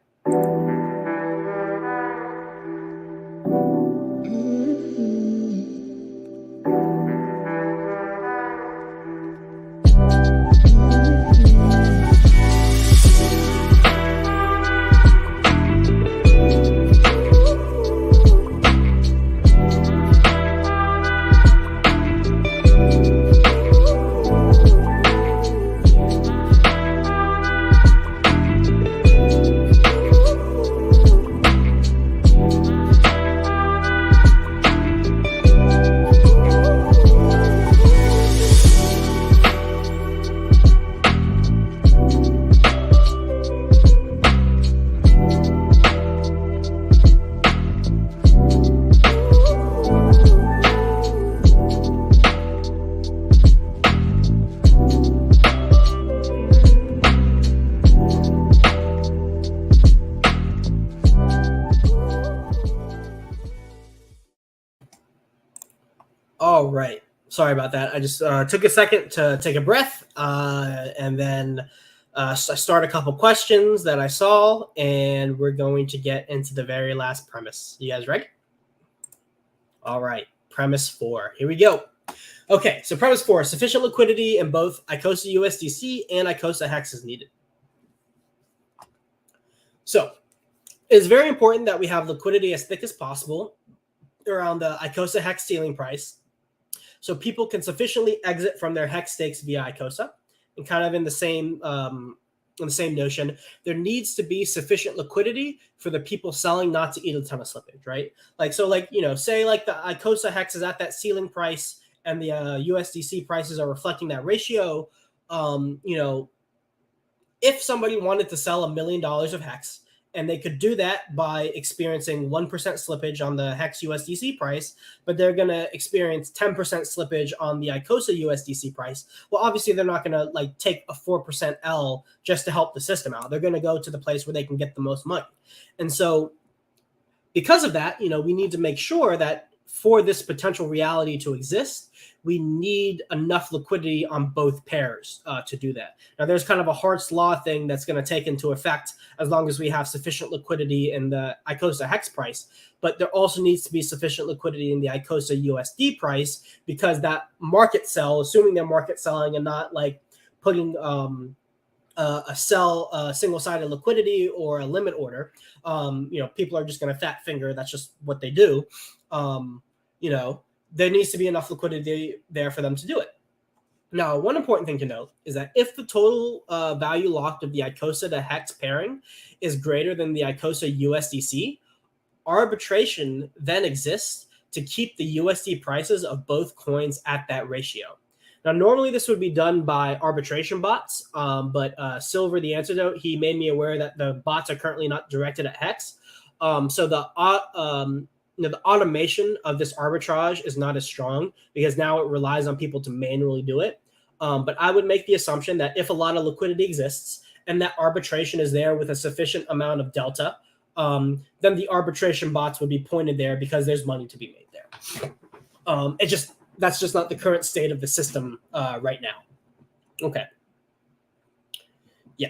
All right. Sorry about that. I just took a second to take a breath and then start a couple questions that I saw, and we're going to get into the very last premise. You guys ready? All right. Premise 4. Here we go. Okay. So premise 4, sufficient liquidity in both ICOSA USDC and ICOSA Hex is needed. So it's very important that we have liquidity as thick as possible around the ICOSA hex ceiling price, so people can sufficiently exit from their hex stakes via ICOSA. And kind of in the same notion, there needs to be sufficient liquidity for the people selling not to eat a ton of slippage, right? Like, so like, you know, say like the ICOSA hex is at that ceiling price and the USDC prices are reflecting that ratio. You know, if somebody wanted to sell $1 million of hex, and they could do that by experiencing 1% slippage on the hex USDC price, but they're going to experience 10% slippage on the ICOSA USDC price. Well, obviously they're not going to like take a 4% L just to help the system out. They're going to go to the place where they can get the most money. And so because of that, you know, we need to make sure that for this potential reality to exist, we need enough liquidity on both pairs to do that. Now, there's kind of a Hart's Law thing that's going to take into effect as long as we have sufficient liquidity in the ICOSA hex price, but there also needs to be sufficient liquidity in the ICOSA USD price, because that market sell, assuming they're market selling and not like putting a sell single-sided liquidity or a limit order, you know, people are just going to fat finger. That's just what they do. You know, there needs to be enough liquidity there for them to do it. Now, one important thing to note is that if the total value locked of the ICOSA to hex pairing is greater than the ICOSA USDC, arbitration then exists to keep the USD prices of both coins at that ratio. Now, normally this would be done by arbitration bots, but Silver, the antidote, he made me aware that the bots are currently not directed at hex. So the automation of this arbitrage is not as strong because now it relies on people to manually do it. But I would make the assumption that if a lot of liquidity exists and that arbitration is there with a sufficient amount of delta, then the arbitration bots would be pointed there because there's money to be made there. That's just not the current state of the system right now. Okay. Yeah.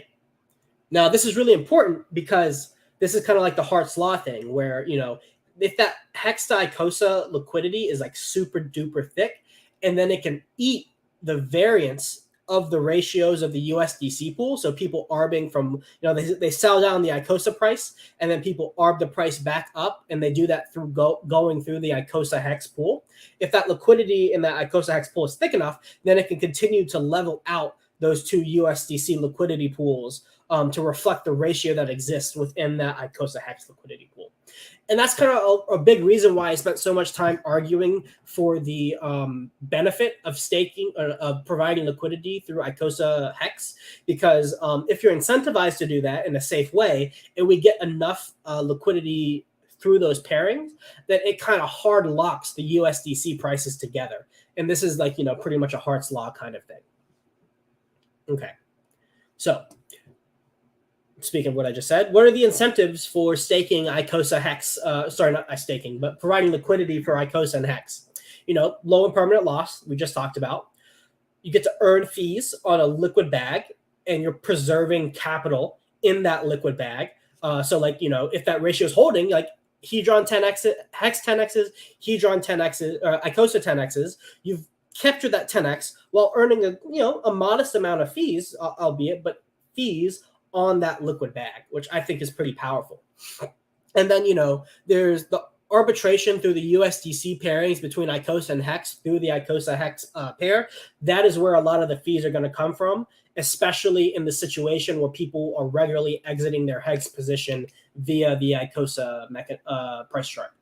Now, this is really important because this is kind of like the Hart's Law thing where, you know, if that hex to ICOSA liquidity is like super duper thick, and then it can eat the variance of the ratios of the USDC pool. So people arbing from, you know, they sell down the ICOSA price and then people arb the price back up, and they do that through going through the ICOSA hex pool. If that liquidity in that ICOSA hex pool is thick enough, then it can continue to level out those two USDC liquidity pools to reflect the ratio that exists within that ICOSA hex liquidity pool. And that's kind of a big reason why I spent so much time arguing for the benefit of staking, of providing liquidity through ICOSA hex, because if you're incentivized to do that in a safe way, and we get enough liquidity through those pairings, that it kind of hard locks the USDC prices together. And this is like, you know, pretty much a Hart's Law kind of thing. Okay, so speaking of what I just said, what are the incentives for staking ICOSA hex? Sorry, not staking, but providing liquidity for ICOSA and hex. You know, low and permanent loss, we just talked about. You get to earn fees on a liquid bag, and you're preserving capital in that liquid bag. So like, you know, if that ratio is holding, like Hedron 10x, hex 10x's, Hedron 10x's, ICOSA 10x's, you've captured that 10x while earning a modest amount of fees, albeit, but fees on that liquid bag, which I think is pretty powerful. And then, you know, there's the arbitration through the USDC pairings between ICOSA and hex through the ICOSA hex pair. That is where a lot of the fees are going to come from, especially in the situation where people are regularly exiting their hex position via the ICOSA price chart.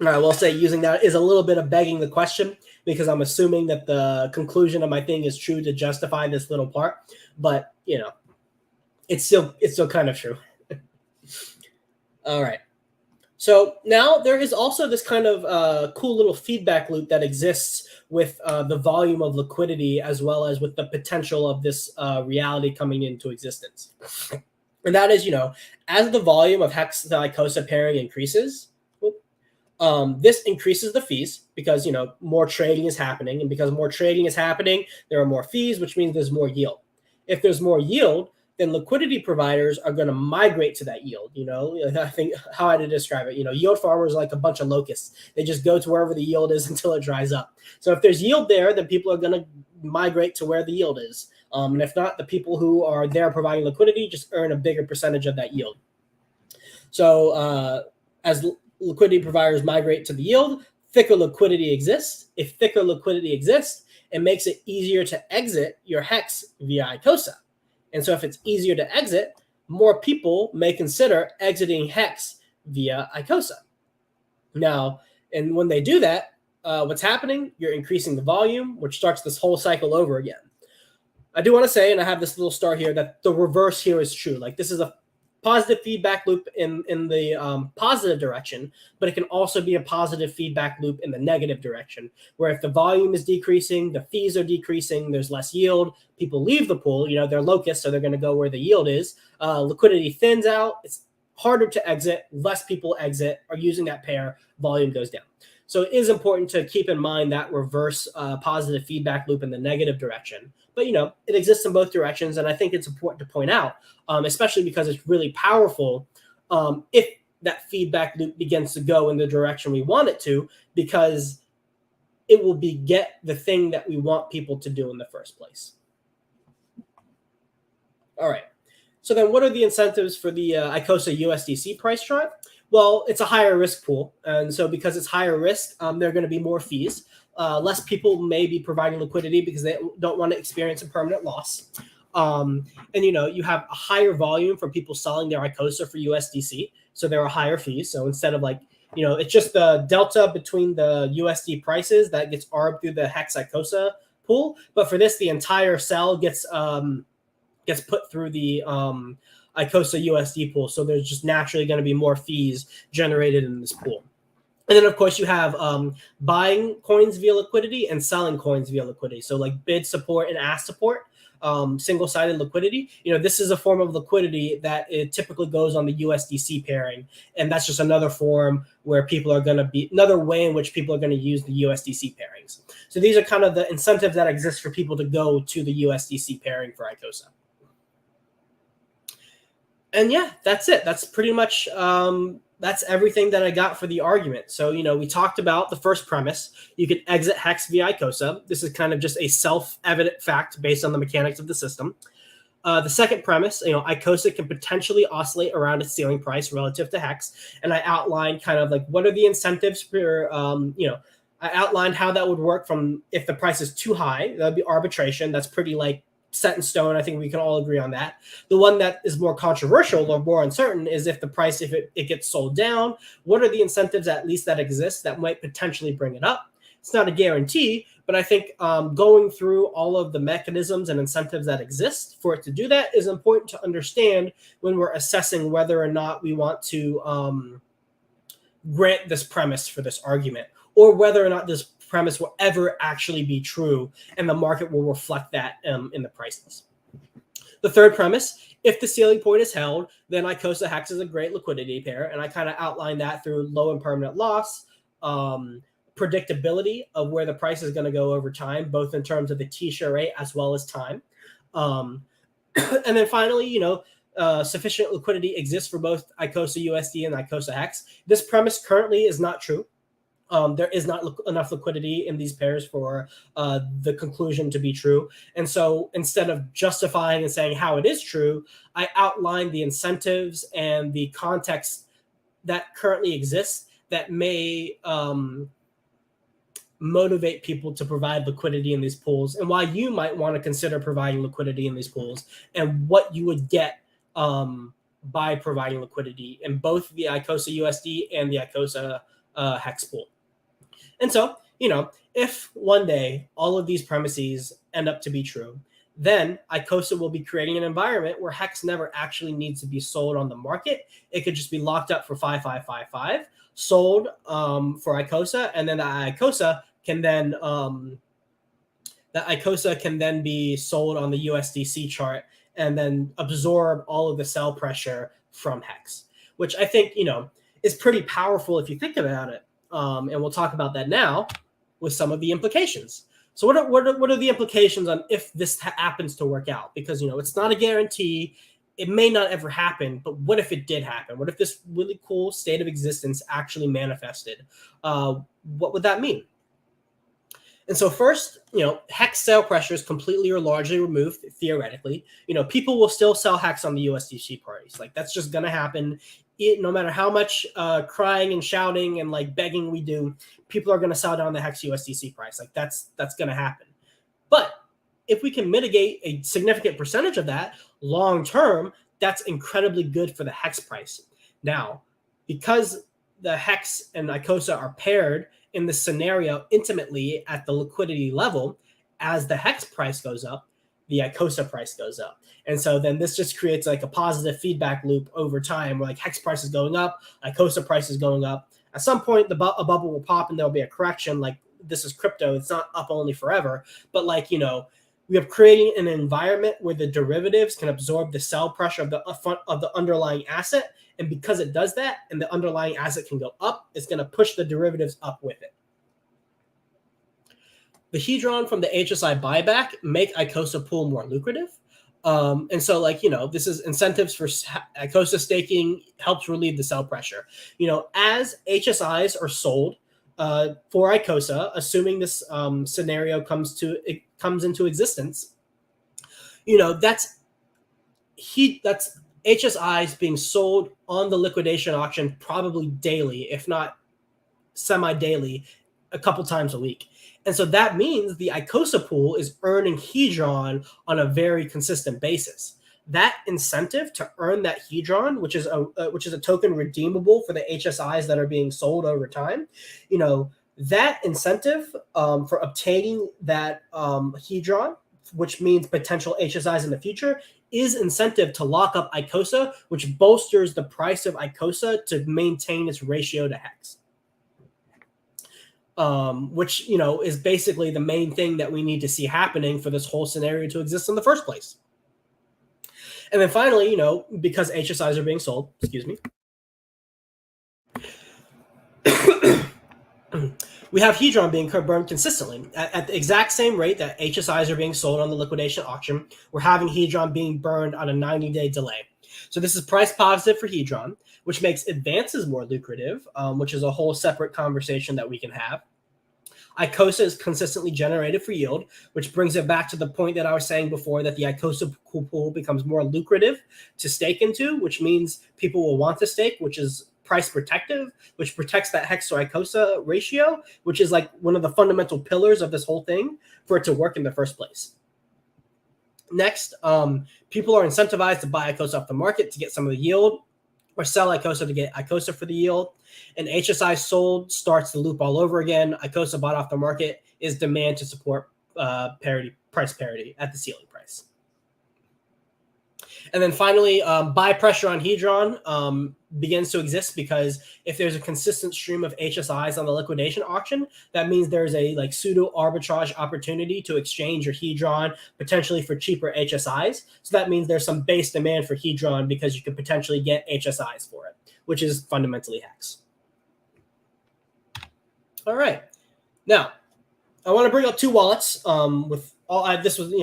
I will say using that is a little bit of begging the question, because I'm assuming that the conclusion of my thing is true to justify this little part, but you know, it's still kind of true. All right. So now there is also this kind of cool little feedback loop that exists with the volume of liquidity, as well as with the potential of this reality coming into existence. And that is, you know, as the volume of hex to ICOSA pairing increases, this increases the fees because, you know, more trading is happening. And because more trading is happening, there are more fees, which means there's more yield. If there's more yield, then liquidity providers are going to migrate to that yield. You know, I think how I describe it, you know, yield farmers are like a bunch of locusts. They just go to wherever the yield is until it dries up. So if there's yield there, then people are going to migrate to where the yield is. And if not, the people who are there providing liquidity just earn a bigger percentage of that yield. So as liquidity providers migrate to the yield, thicker liquidity exists. If thicker liquidity exists, it makes it easier to exit your Hex via ICOSA. And so if it's easier to exit, more people may consider exiting Hex via ICOSA. Now, and when they do that, what's happening? You're increasing the volume, which starts this whole cycle over again. I do want to say, and I have this little star here, that the reverse here is true. Like this is a positive feedback loop in the positive direction, but it can also be a positive feedback loop in the negative direction, where if the volume is decreasing, the fees are decreasing, there's less yield, people leave the pool, they're locusts, so they're going to go where the yield is. Liquidity thins out, it's harder to exit, less people exit, are using that pair, volume goes down. So it is important to keep in mind that reverse positive feedback loop in the negative direction. But, it exists in both directions. And I think it's important to point out, especially because it's really powerful if that feedback loop begins to go in the direction we want it to, because it will beget the thing that we want people to do in the first place. All right. So then what are the incentives for the ICOSA USDC price chart? Well, it's a higher risk pool. And so because it's higher risk, there are going to be more fees. Less people may be providing liquidity because they don't want to experience a permanent loss. And, you have a higher volume from people selling their ICOSA for USDC. So there are higher fees. So instead of it's just the delta between the USD prices that gets arbed through the Hex ICOSA pool. But for this, the entire sell gets put through the ICOSA USD pool. So there's just naturally going to be more fees generated in this pool. And then, of course, you have buying coins via liquidity and selling coins via liquidity. So like bid support and ask support, single-sided liquidity. This is a form of liquidity that it typically goes on the USDC pairing. And that's just another form where people are going to be, another way in which people are going to use the USDC pairings. So these are kind of the incentives that exist for people to go to the USDC pairing for ICOSA. And yeah, that's it. That's pretty much, that's everything that I got for the argument. So, we talked about the first premise. You can exit Hex via ICOSA. This is kind of just a self-evident fact based on the mechanics of the system. The second premise, ICOSA can potentially oscillate around its ceiling price relative to Hex. And I outlined kind of like what are the incentives for, I outlined how that would work from if the price is too high, that would be arbitration. That's pretty set in stone. I think we can all agree on that. The one that is more controversial or more uncertain is if the price, if it gets sold down, what are the incentives at least that exist that might potentially bring it up? It's not a guarantee, but I think going through all of the mechanisms and incentives that exist for it to do that is important to understand when we're assessing whether or not we want to grant this premise for this argument, or whether or not this premise will ever actually be true and the market will reflect that in the prices. The third premise, if the ceiling point is held, then ICOSA Hex is a great liquidity pair. And I kind of outlined that through low and permanent loss, predictability of where the price is going to go over time, both in terms of the T-share rate as well as time. And then finally, sufficient liquidity exists for both ICOSA USD and ICOSA Hex. This premise currently is not true. There is not enough liquidity in these pairs for the conclusion to be true. And so instead of justifying and saying how it is true, I outlined the incentives and the context that currently exists that may motivate people to provide liquidity in these pools, and why you might want to consider providing liquidity in these pools, and what you would get by providing liquidity in both the ICOSA USD and the ICOSA Hex pool. And so, if one day all of these premises end up to be true, then ICOSA will be creating an environment where Hex never actually needs to be sold on the market. It could just be locked up for 5555, sold for ICOSA, and then the ICOSA can then be sold on the USDC chart and then absorb all of the sell pressure from Hex, which I think, is pretty powerful if you think about it. And we'll talk about that now with some of the implications. So what are the implications on if this happens to work out? Because, it's not a guarantee. It may not ever happen, but what if it did happen? What if this really cool state of existence actually manifested? What would that mean? And so first, Hex sale pressure is completely or largely removed, theoretically. People will still sell Hex on the USDC parties. Like, that's just going to happen. No matter how much crying and shouting and like begging we do, people are going to sell down the Hex USDC price. Like, that's going to happen. But if we can mitigate a significant percentage of that long term, that's incredibly good for the Hex price. Now, because the Hex and Icosa are paired in the scenario intimately at the liquidity level, as the Hex price goes up, the Icosa price goes up. And so then this just creates like a positive feedback loop over time where like Hex price is going up, Icosa price is going up. At some point, a bubble will pop and there'll be a correction. Like, this is crypto. It's not up only forever. But like, we are creating an environment where the derivatives can absorb the sell pressure of the underlying asset. And because it does that and the underlying asset can go up, it's going to push the derivatives up with it. The Hedron from the HSI buyback make Icosa pool more lucrative. And so this is incentives for Icosa staking, helps relieve the sell pressure. As HSIs are sold for Icosa, assuming this scenario comes into existence, that's HSIs being sold on the liquidation auction probably daily, if not semi-daily, a couple times a week. And so that means the Icosa pool is earning Hedron on a very consistent basis. That incentive to earn that Hedron, which is a token redeemable for the HSIs that are being sold over time, that incentive for obtaining that Hedron, which means potential HSIs in the future, is incentive to lock up Icosa, which bolsters the price of Icosa to maintain its ratio to Hex. Which, is basically the main thing that we need to see happening for this whole scenario to exist in the first place. And then finally, because HSIs are being sold, excuse me, we have Hedron being burned consistently at the exact same rate that HSIs are being sold on the liquidation auction. We're having Hedron being burned on a 90-day delay. So this is price positive for Hedron, which makes advances more lucrative, which is a whole separate conversation that we can have. Icosa is consistently generated for yield, which brings it back to the point that I was saying before, that the Icosa pool becomes more lucrative to stake into, which means people will want to stake, which is price protective, which protects that Hex to Icosa ratio, which is like one of the fundamental pillars of this whole thing for it to work in the first place. Next, people are incentivized to buy Icosa off the market to get some of the yield, or sell Icosa to get Icosa for the yield. And HSI sold starts the loop all over again. Icosa bought off the market is demand to support price parity at the ceiling price. And then finally, buy pressure on Hedron begins to exist because if there's a consistent stream of HSIs on the liquidation auction, that means there's a pseudo arbitrage opportunity to exchange your Hedron potentially for cheaper HSIs. So that means there's some base demand for Hedron because you could potentially get HSIs for it, which is fundamentally Hex. All right. Now, I want to bring up two wallets with all this was,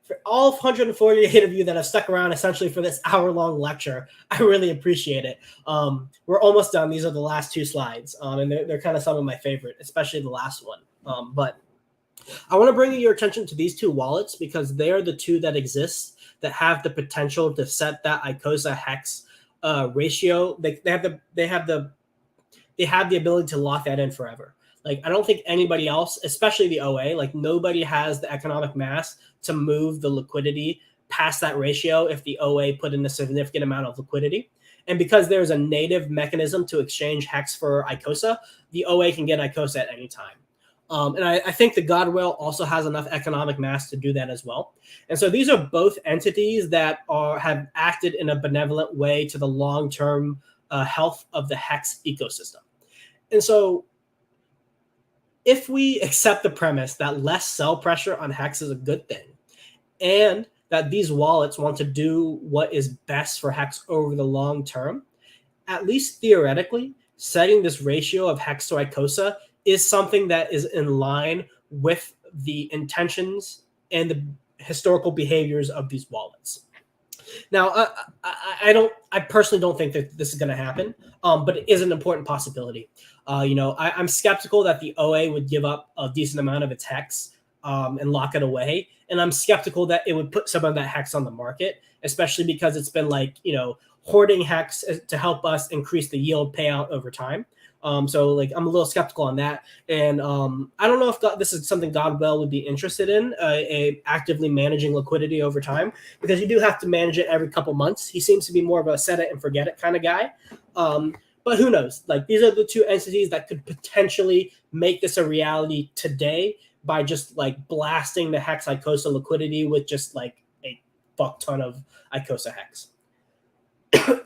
for all 148 of you that have stuck around essentially for this hour-long lecture. I really appreciate it. We're almost done. These are the last two slides, and they're kind of some of my favorite, especially the last one. But I want to bring your attention to these two wallets because they are the two that exist that have the potential to set that Icosa Hex ratio. They have the ability to lock that in forever. Like, I don't think anybody else, especially the OA, nobody has the economic mass to move the liquidity past that ratio if the OA put in a significant amount of liquidity. And because there's a native mechanism to exchange Hex for Icosa, the OA can get Icosa at any time. And I think the Godwell also has enough economic mass to do that as well. And so these are both entities that have acted in a benevolent way to the long-term health of the Hex ecosystem. And so if we accept the premise that less sell pressure on Hex is a good thing, and that these wallets want to do what is best for Hex over the long term, at least theoretically, setting this ratio of Hex to Icosa is something that is in line with the intentions and the historical behaviors of these wallets. Now, I personally don't think that this is going to happen, but it is an important possibility. I'm skeptical that the OA would give up a decent amount of its hex and lock it away. And I'm skeptical that it would put some of that hex on the market, especially because it's been hoarding hex to help us increase the yield payout over time. So I'm a little skeptical on that, and I don't know if this is something Godwell would be interested in, actively managing liquidity over time, because you do have to manage it every couple months. He seems to be more of a set it and forget it kind of guy, but who knows? These are the two entities that could potentially make this a reality today by just blasting the Hex Icosa liquidity with just a fuck ton of Icosa Hex. And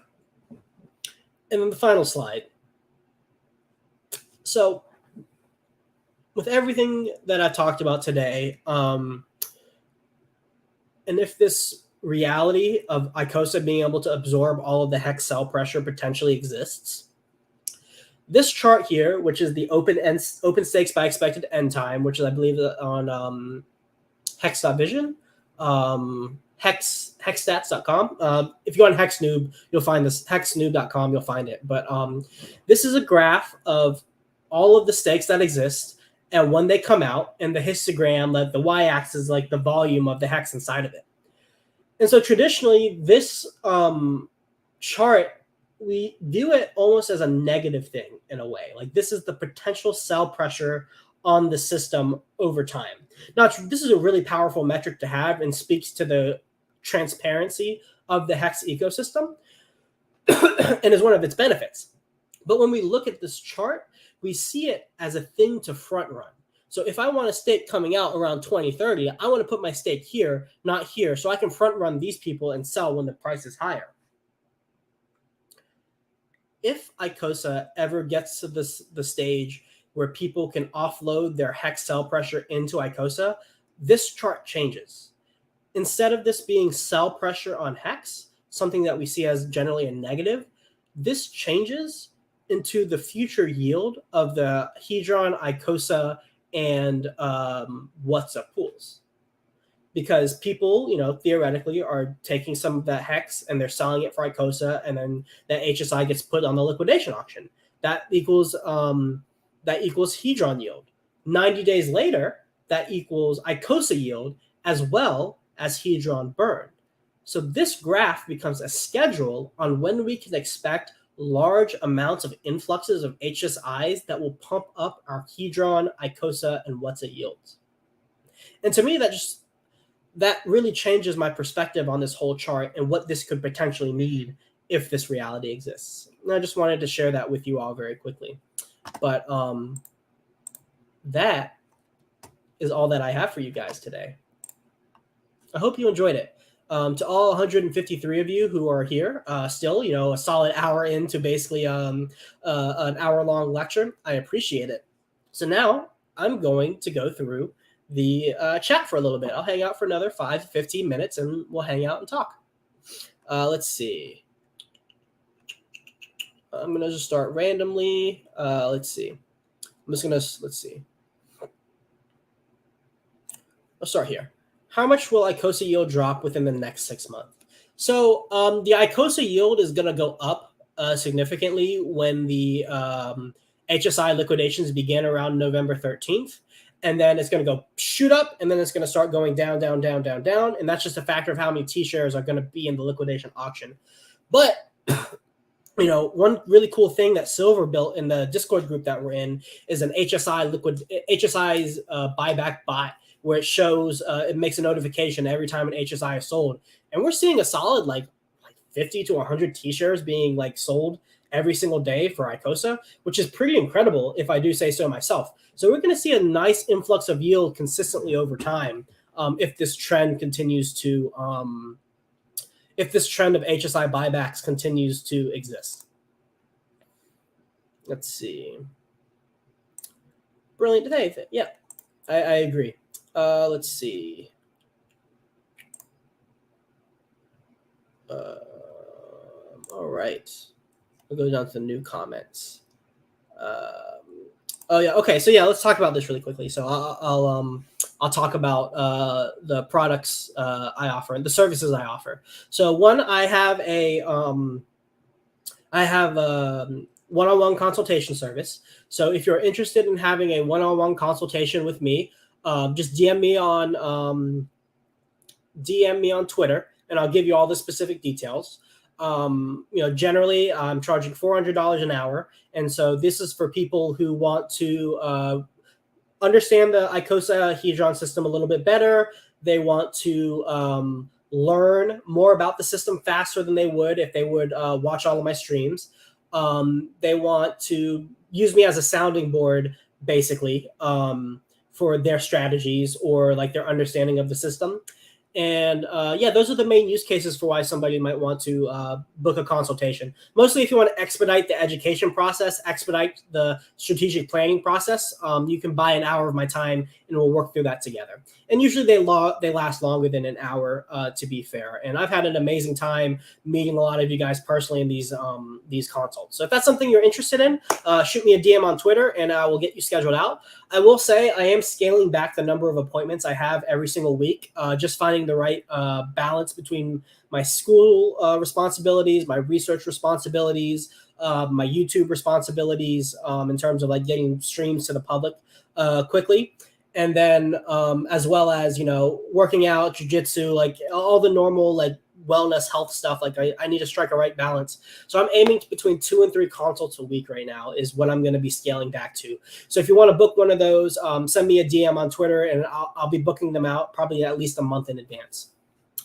then the final slide. So with everything that I talked about today, and if this reality of Icosa being able to absorb all of the hex sell pressure potentially exists, this chart here, which is the open stakes by expected end time, which is, I believe, on hex.vision, hexstats.com. If you go on HexNoob, you'll find this, hexnoob.com, you'll find it. But this is a graph of all of the stakes that exist and when they come out, and the histogram, the y-axis is the volume of the hex inside of it. And so traditionally, this chart, we view it almost as a negative thing in a way. This is the potential sell pressure on the system over time. Now, this is a really powerful metric to have and speaks to the transparency of the hex ecosystem and is one of its benefits. But when we look at this chart, we see it as a thing to front run. So if I want a stake coming out around 2030, I want to put my stake here, not here, so I can front run these people and sell when the price is higher. If Icosa ever gets to the stage where people can offload their hex sell pressure into Icosa, this chart changes. Instead of this being sell pressure on hex, something that we see as generally a negative, this changes into the future yield of the Hedron, Icosa, and WhatsApp pools. Because people, theoretically are taking some of that hex and they're selling it for Icosa, and then that HSI gets put on the liquidation auction. That equals Hedron yield. 90 days later, that equals Icosa yield as well as Hedron burn. So this graph becomes a schedule on when we can expect large amounts of influxes of HSIs that will pump up our Hedron, Icosa, and WhatsApp yields. And to me, that really changes my perspective on this whole chart and what this could potentially mean if this reality exists. And I just wanted to share that with you all very quickly. But that is all that I have for you guys today. I hope you enjoyed it. To all 153 of you who are here, still, a solid hour into basically an hour-long lecture, I appreciate it. So now I'm going to go through the chat for a little bit. I'll hang out for another 5 to 15 minutes, and we'll hang out and talk. Let's see. I'm going to just start randomly. Let's see. Let's see. I'll start here. How much will Icosa yield drop within the next 6 months? So the Icosa yield is going to go up significantly when the HSI liquidations begin around November 13th. And then it's going to go shoot up, and then it's going to start going down, down, down, down, down. And that's just a factor of how many T-shares are going to be in the liquidation auction. But, one really cool thing that Silver built in the Discord group that we're in is an HSI's buyback bot, where it shows, it makes a notification every time an HSI is sold. And we're seeing a solid 50 to 100 T-shares being sold every single day for Icosa, which is pretty incredible if I do say so myself. So we're going to see a nice influx of yield consistently over time if this trend continues to, if this trend of HSI buybacks continues to exist. Let's see. Brilliant today. Yeah, I agree. Let's see. All right. We'll go down to the new comments. Oh yeah. Okay. So yeah, let's talk about this really quickly. So I'll I'll talk about the products I offer and the services I offer. So one, I have a one-on-one consultation service. So if you're interested in having a one-on-one consultation with me, just DM me on Twitter, and I'll give you all the specific details. Generally, I'm charging $400 an hour, and so this is for people who want to understand the IcosaHedron system a little bit better. They want to learn more about the system faster than they would if they would watch all of my streams. They want to use me as a sounding board, basically, for their strategies or like their understanding of the system. And those are the main use cases for why somebody might want to book a consultation. Mostly if you want to expedite the education process, expedite the strategic planning process, you can buy an hour of my time and we'll work through that together. And usually they last longer than an hour, to be fair. And I've had an amazing time meeting a lot of you guys personally in these consults. So if that's something you're interested in, shoot me a DM on Twitter and I will get you scheduled out. I will say I am scaling back the number of appointments I have every single week, just finding the right balance between my school responsibilities, my research responsibilities, my YouTube responsibilities, in terms of like getting streams to the public quickly. And then as well as, working out, jujitsu, like all the normal like wellness health stuff. Like I need to strike a right balance. So I'm aiming between 2 and 3 consults a week right now is what I'm going to be scaling back to. So if you want to book one of those, send me a DM on Twitter and I'll be booking them out probably at least a month in advance.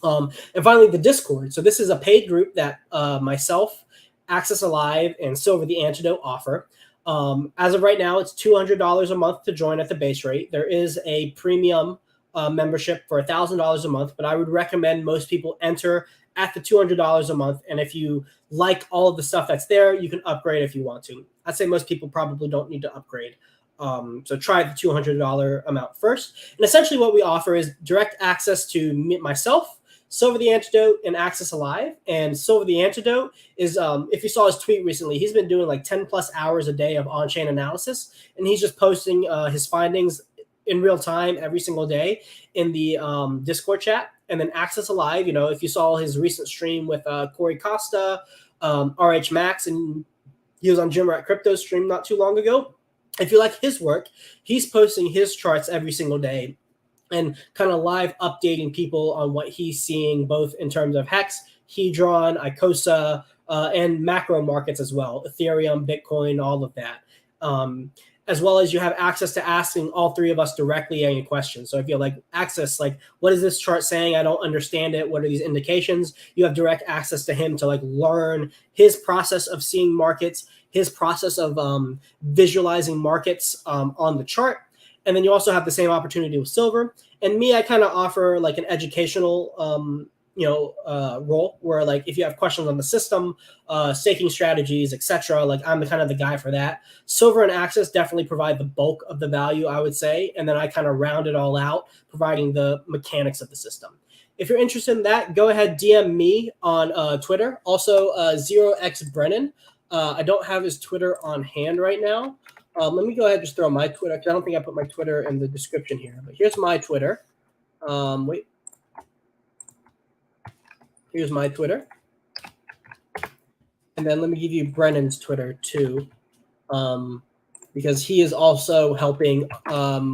And finally, the Discord. So this is a paid group that myself, Access Alive, and Silver the Antidote offer. As of right now, it's $200 a month to join at the base rate. There is a premium membership for $1,000 a month, but I would recommend most people enter at the $200 a month. And if you like all of the stuff that's there, you can upgrade if you want to. I'd say most people probably don't need to upgrade. So try the $200 amount first. And essentially what we offer is direct access to myself, Silver the Antidote, and Access Alive. And Silver the Antidote is, if you saw his tweet recently, he's been doing like 10 plus hours a day of on-chain analysis. And he's just posting his findings in real time every single day in the Discord chat. And then Access Alive, if you saw his recent stream with Corey Costa, RH Max, and he was on Jim Rat Crypto's stream not too long ago. If you like his work, he's posting his charts every single day and kind of live updating people on what he's seeing, both in terms of Hex, Hedron, Icosa, and macro markets as well, Ethereum, Bitcoin, all of that. As well as you have access to asking all three of us directly any questions. So if you have like access, like what is this chart saying? I don't understand it. What are these indications? You have direct access to him to like learn his process of seeing markets, his process of visualizing markets on the chart. And then you also have the same opportunity with Silver. And me, I kind of offer like an educational role where like if you have questions on the system, staking strategies, etc., like I'm the guy for that. Silver and Access definitely provide the bulk of the value, I would say, and then I kind of round it all out, providing the mechanics of the system. If you're interested in that, go ahead, DM me on Twitter. Also, 0xBrennan. I don't have his Twitter on hand right now. Let me go ahead and just throw my Twitter, because I don't think I put my Twitter in the description here. But here's my Twitter. Wait. Here's my Twitter. And then let me give you Brennan's Twitter too, because he is also helping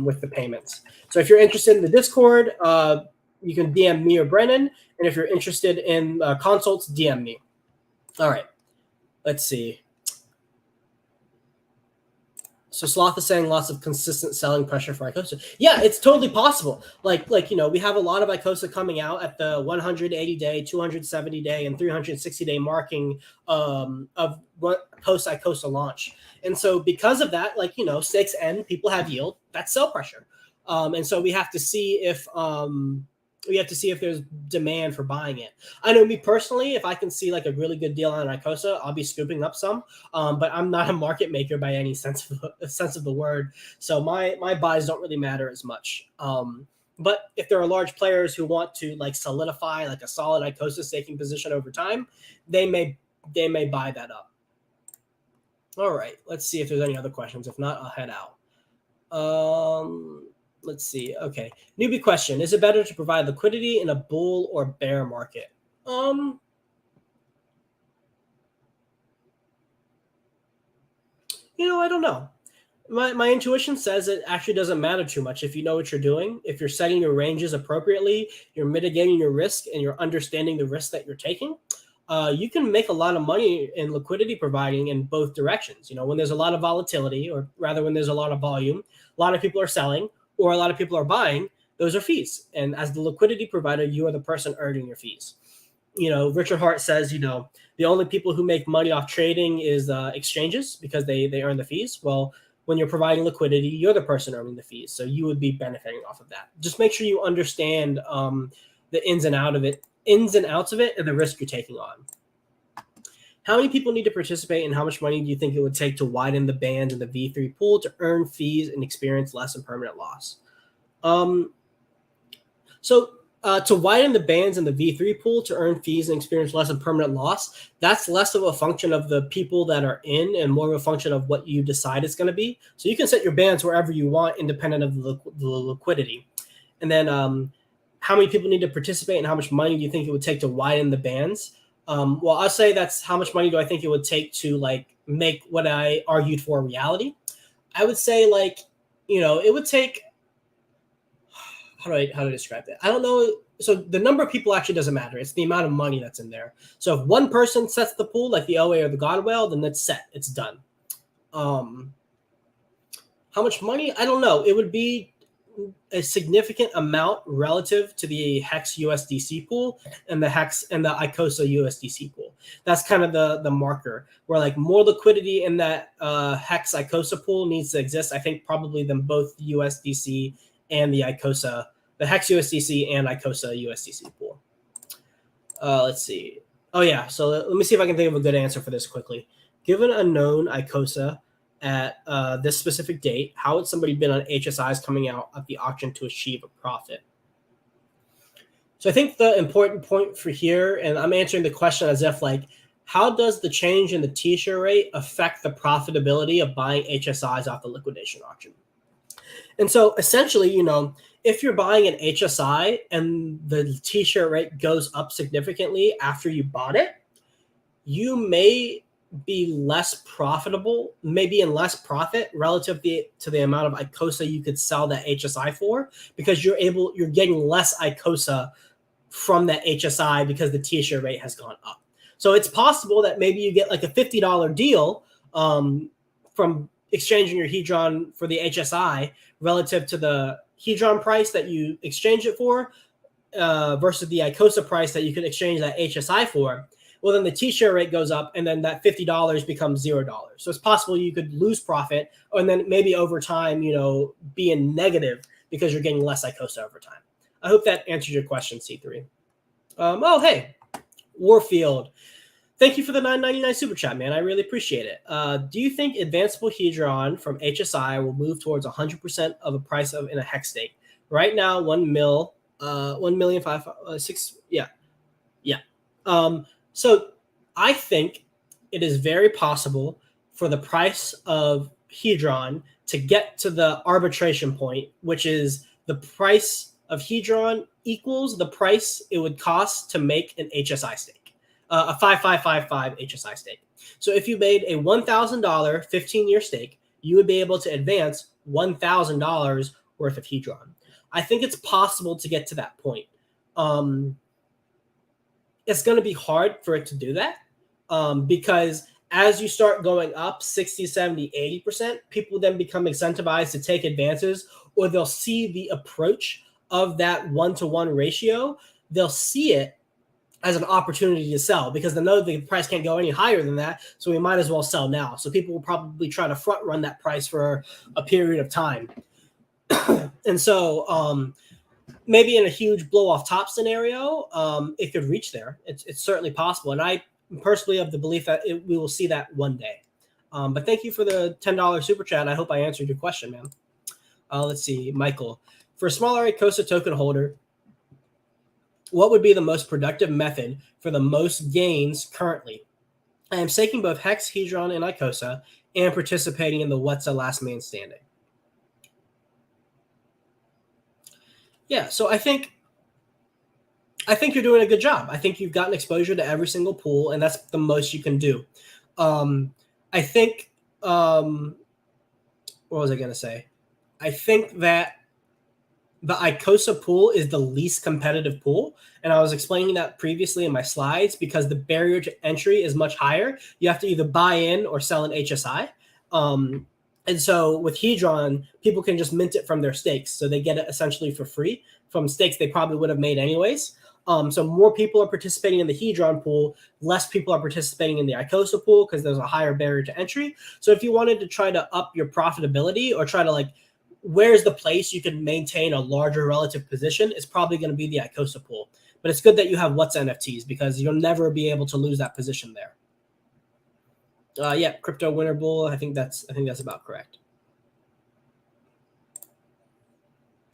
with the payments. So if you're interested in the Discord, you can DM me or Brennan. And if you're interested in consults, DM me. All right. Let's see. So Sloth is saying lots of consistent selling pressure for Icosa. Yeah, it's totally possible. Like we have a lot of Icosa coming out at the 180-day, 270-day, and 360-day marking of what post Icosa launch. And so because of that, stakes end, people have yield. That's sell pressure. And so we have to see if there's demand for buying it. I know me personally, if I can see like a really good deal on Icosa, I'll be scooping up some. But I'm not a market maker by any sense of the word. So my buys don't really matter as much. But if there are large players who want to like solidify like a solid Icosa staking position over time, they may buy that up. All right, let's see if there's any other questions. If not, I'll head out. Let's see. Okay. Newbie question. Is it better to provide liquidity in a bull or bear market? I don't know. My intuition says it actually doesn't matter too much if you know what you're doing. If you're setting your ranges appropriately, you're mitigating your risk, and you're understanding the risk that you're taking, you can make a lot of money in liquidity providing in both directions. When there's a lot of volatility, or rather when there's a lot of volume, a lot of people are selling or a lot of people are buying, those are fees. And as the liquidity provider, you are the person earning your fees. Richard Hart says, the only people who make money off trading is exchanges because they earn the fees. Well, when you're providing liquidity, you're the person earning the fees. So you would be benefiting off of that. Just make sure you understand the ins and outs of it, and the risk you're taking on. How many people need to participate, and how much money do you think it would take to widen the bands in the V3 pool to earn fees and experience less and permanent loss? To widen the bands in the V3 pool to earn fees and experience less and permanent loss, that's less of a function of the people that are in and more of a function of what you decide it's going to be. So you can set your bands wherever you want, independent of the liquidity. And then how many people need to participate, and how much money do you think it would take to widen the bands? Well, I'll say that's how much money do I think it would take to make what I argued for a reality. I would say it would take, how do I describe that? I don't know. So the number of people actually doesn't matter. It's the amount of money that's in there. So if one person sets the pool, like the OA or the God Whale, then that's set. It's done. How much money? I don't know. It would be a significant amount relative to the Hex USDC pool and the Hex and the ICOSA USDC pool. That's kind of the marker where more liquidity in that Hex ICOSA pool needs to exist. I think probably than both USDC and the ICOSA, the Hex USDC and ICOSA USDC pool. Let's see. Oh yeah. So let me see if I can think of a good answer for this quickly. Given a known ICOSA at this specific date, how would somebody bid on HSIs coming out at the auction to achieve a profit? So I think the important point for here, and I'm answering the question as if how does the change in the T-share rate affect the profitability of buying HSIs off the liquidation auction? And so essentially, if you're buying an HSI and the T-share rate goes up significantly after you bought it, you may be less profitable, maybe in less profit relative to the amount of ICOSA you could sell that HSI for, because you're getting less ICOSA from that HSI because the T-share rate has gone up. So it's possible that maybe you get a $50 deal from exchanging your Hedron for the HSI relative to the Hedron price that you exchange it for versus the ICOSA price that you could exchange that HSI for. Well, then the T-share rate goes up, and then that $50 becomes $0. So it's possible you could lose profit, and then maybe over time, be in negative because you're getting less ICOSA over time. I hope that answers your question, C3. Hey, Warfield. Thank you for the $9.99 super chat, man. I really appreciate it. Do you think advanceable Hedron from HSI will move towards 100% of a price in a hex stake? Right now, 1,000,000 yeah. So I think it is very possible for the price of Hedron to get to the arbitration point, which is the price of Hedron equals the price it would cost to make an HSI stake, a 5555 HSI stake. So if you made a $1,000 15-year stake, you would be able to advance $1,000 worth of Hedron. I think it's possible to get to that point. It's going to be hard for it to do that because as you start going up 60, 70, 80%, people then become incentivized to take advances, or they'll see the approach of that 1-to-1 ratio. They'll see it as an opportunity to sell because they know the price can't go any higher than that. So we might as well sell now. So people will probably try to front run that price for a period of time. And so maybe in a huge blow off top scenario, it could reach there. It's certainly possible. And I personally have the belief that we will see that one day. But thank you for the $10 super chat. I hope I answered your question, man. Let's see, Michael. For a smaller ICOSA token holder, what would be the most productive method for the most gains currently? I am staking both Hex, Hedron, and ICOSA and participating in the What's a Last Man Standing. Yeah, so I think you're doing a good job. I think you've gotten exposure to every single pool, and that's the most you can do. I think what was I going to say? I think that the Icosa pool is the least competitive pool. And I was explaining that previously in my slides because the barrier to entry is much higher. You have to either buy in or sell an HSI. And so with Hedron, people can just mint it from their stakes. So they get it essentially for free from stakes they probably would have made anyways. So more people are participating in the Hedron pool, less people are participating in the Icosa pool because there's a higher barrier to entry. So if you wanted to try to up your profitability or try to like, where's the place you can maintain a larger relative position, it's probably going to be the Icosa pool. But it's good that you have What's NFTs because you'll never be able to lose that position there. Yeah, crypto winner bull. I think that's about correct.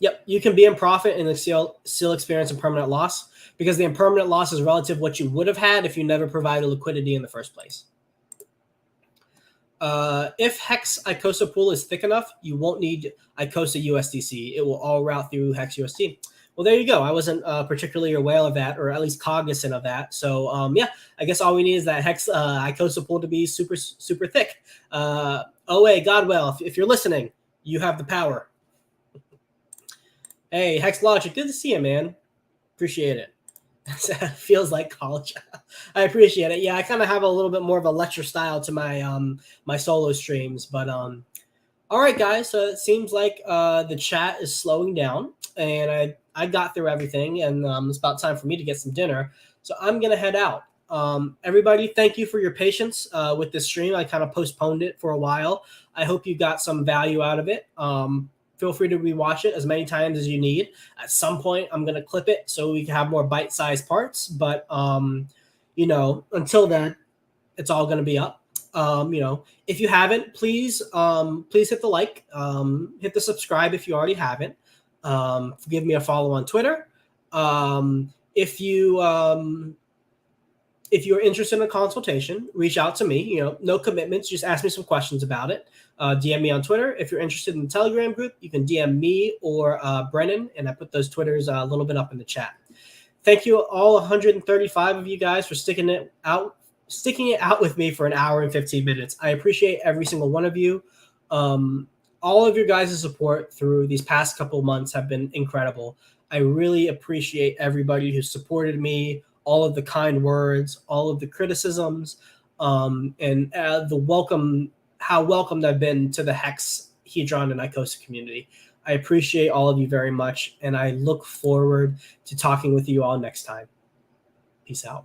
Yep, you can be in profit and still experience impermanent loss because the impermanent loss is relative to what you would have had if you never provided liquidity in the first place. If Hex Icosa pool is thick enough, you won't need Icosa USDC. It will all route through Hex USD. Well, there you go. I wasn't particularly aware of that, or at least cognizant of that. So, yeah, I guess all we need is that Hex Icosa pool to be super, super thick. OA, Godwell, if you're listening, you have the power. Hey, Hex Logic, good to see you, man. Appreciate it. Feels like college. I appreciate it. Yeah, I kind of have a little bit more of a lecture style to my my solo streams, but all right, guys. So it seems like the chat is slowing down, and I got through everything, and it's about time for me to get some dinner. So I'm gonna head out. Everybody, thank you for your patience with this stream. I kind of postponed it for a while. I hope you got some value out of it. Feel free to rewatch it as many times as you need. At some point, I'm going to clip it so we can have more bite-sized parts. But, you know, until then, it's all going to be up. You know, if you haven't, please hit the like, hit the subscribe if you already haven't. Give me a follow on Twitter. If you're interested in a consultation, reach out to me. You know, no commitments. Just ask me some questions about it. DM me on Twitter. If you're interested in the Telegram group, you can DM me or Brennan, and I put those Twitters a little bit up in the chat. Thank you all 135 of you guys for sticking it out with me for an hour and 15 minutes. I appreciate every single one of you. All of your guys' support through these past couple of months have been incredible. I really appreciate everybody who supported me, all of the kind words, all of the criticisms, and the welcome, how welcomed I've been to the Hex, Hedron, and Icosa community. I appreciate all of you very much, and I look forward to talking with you all next time. Peace out.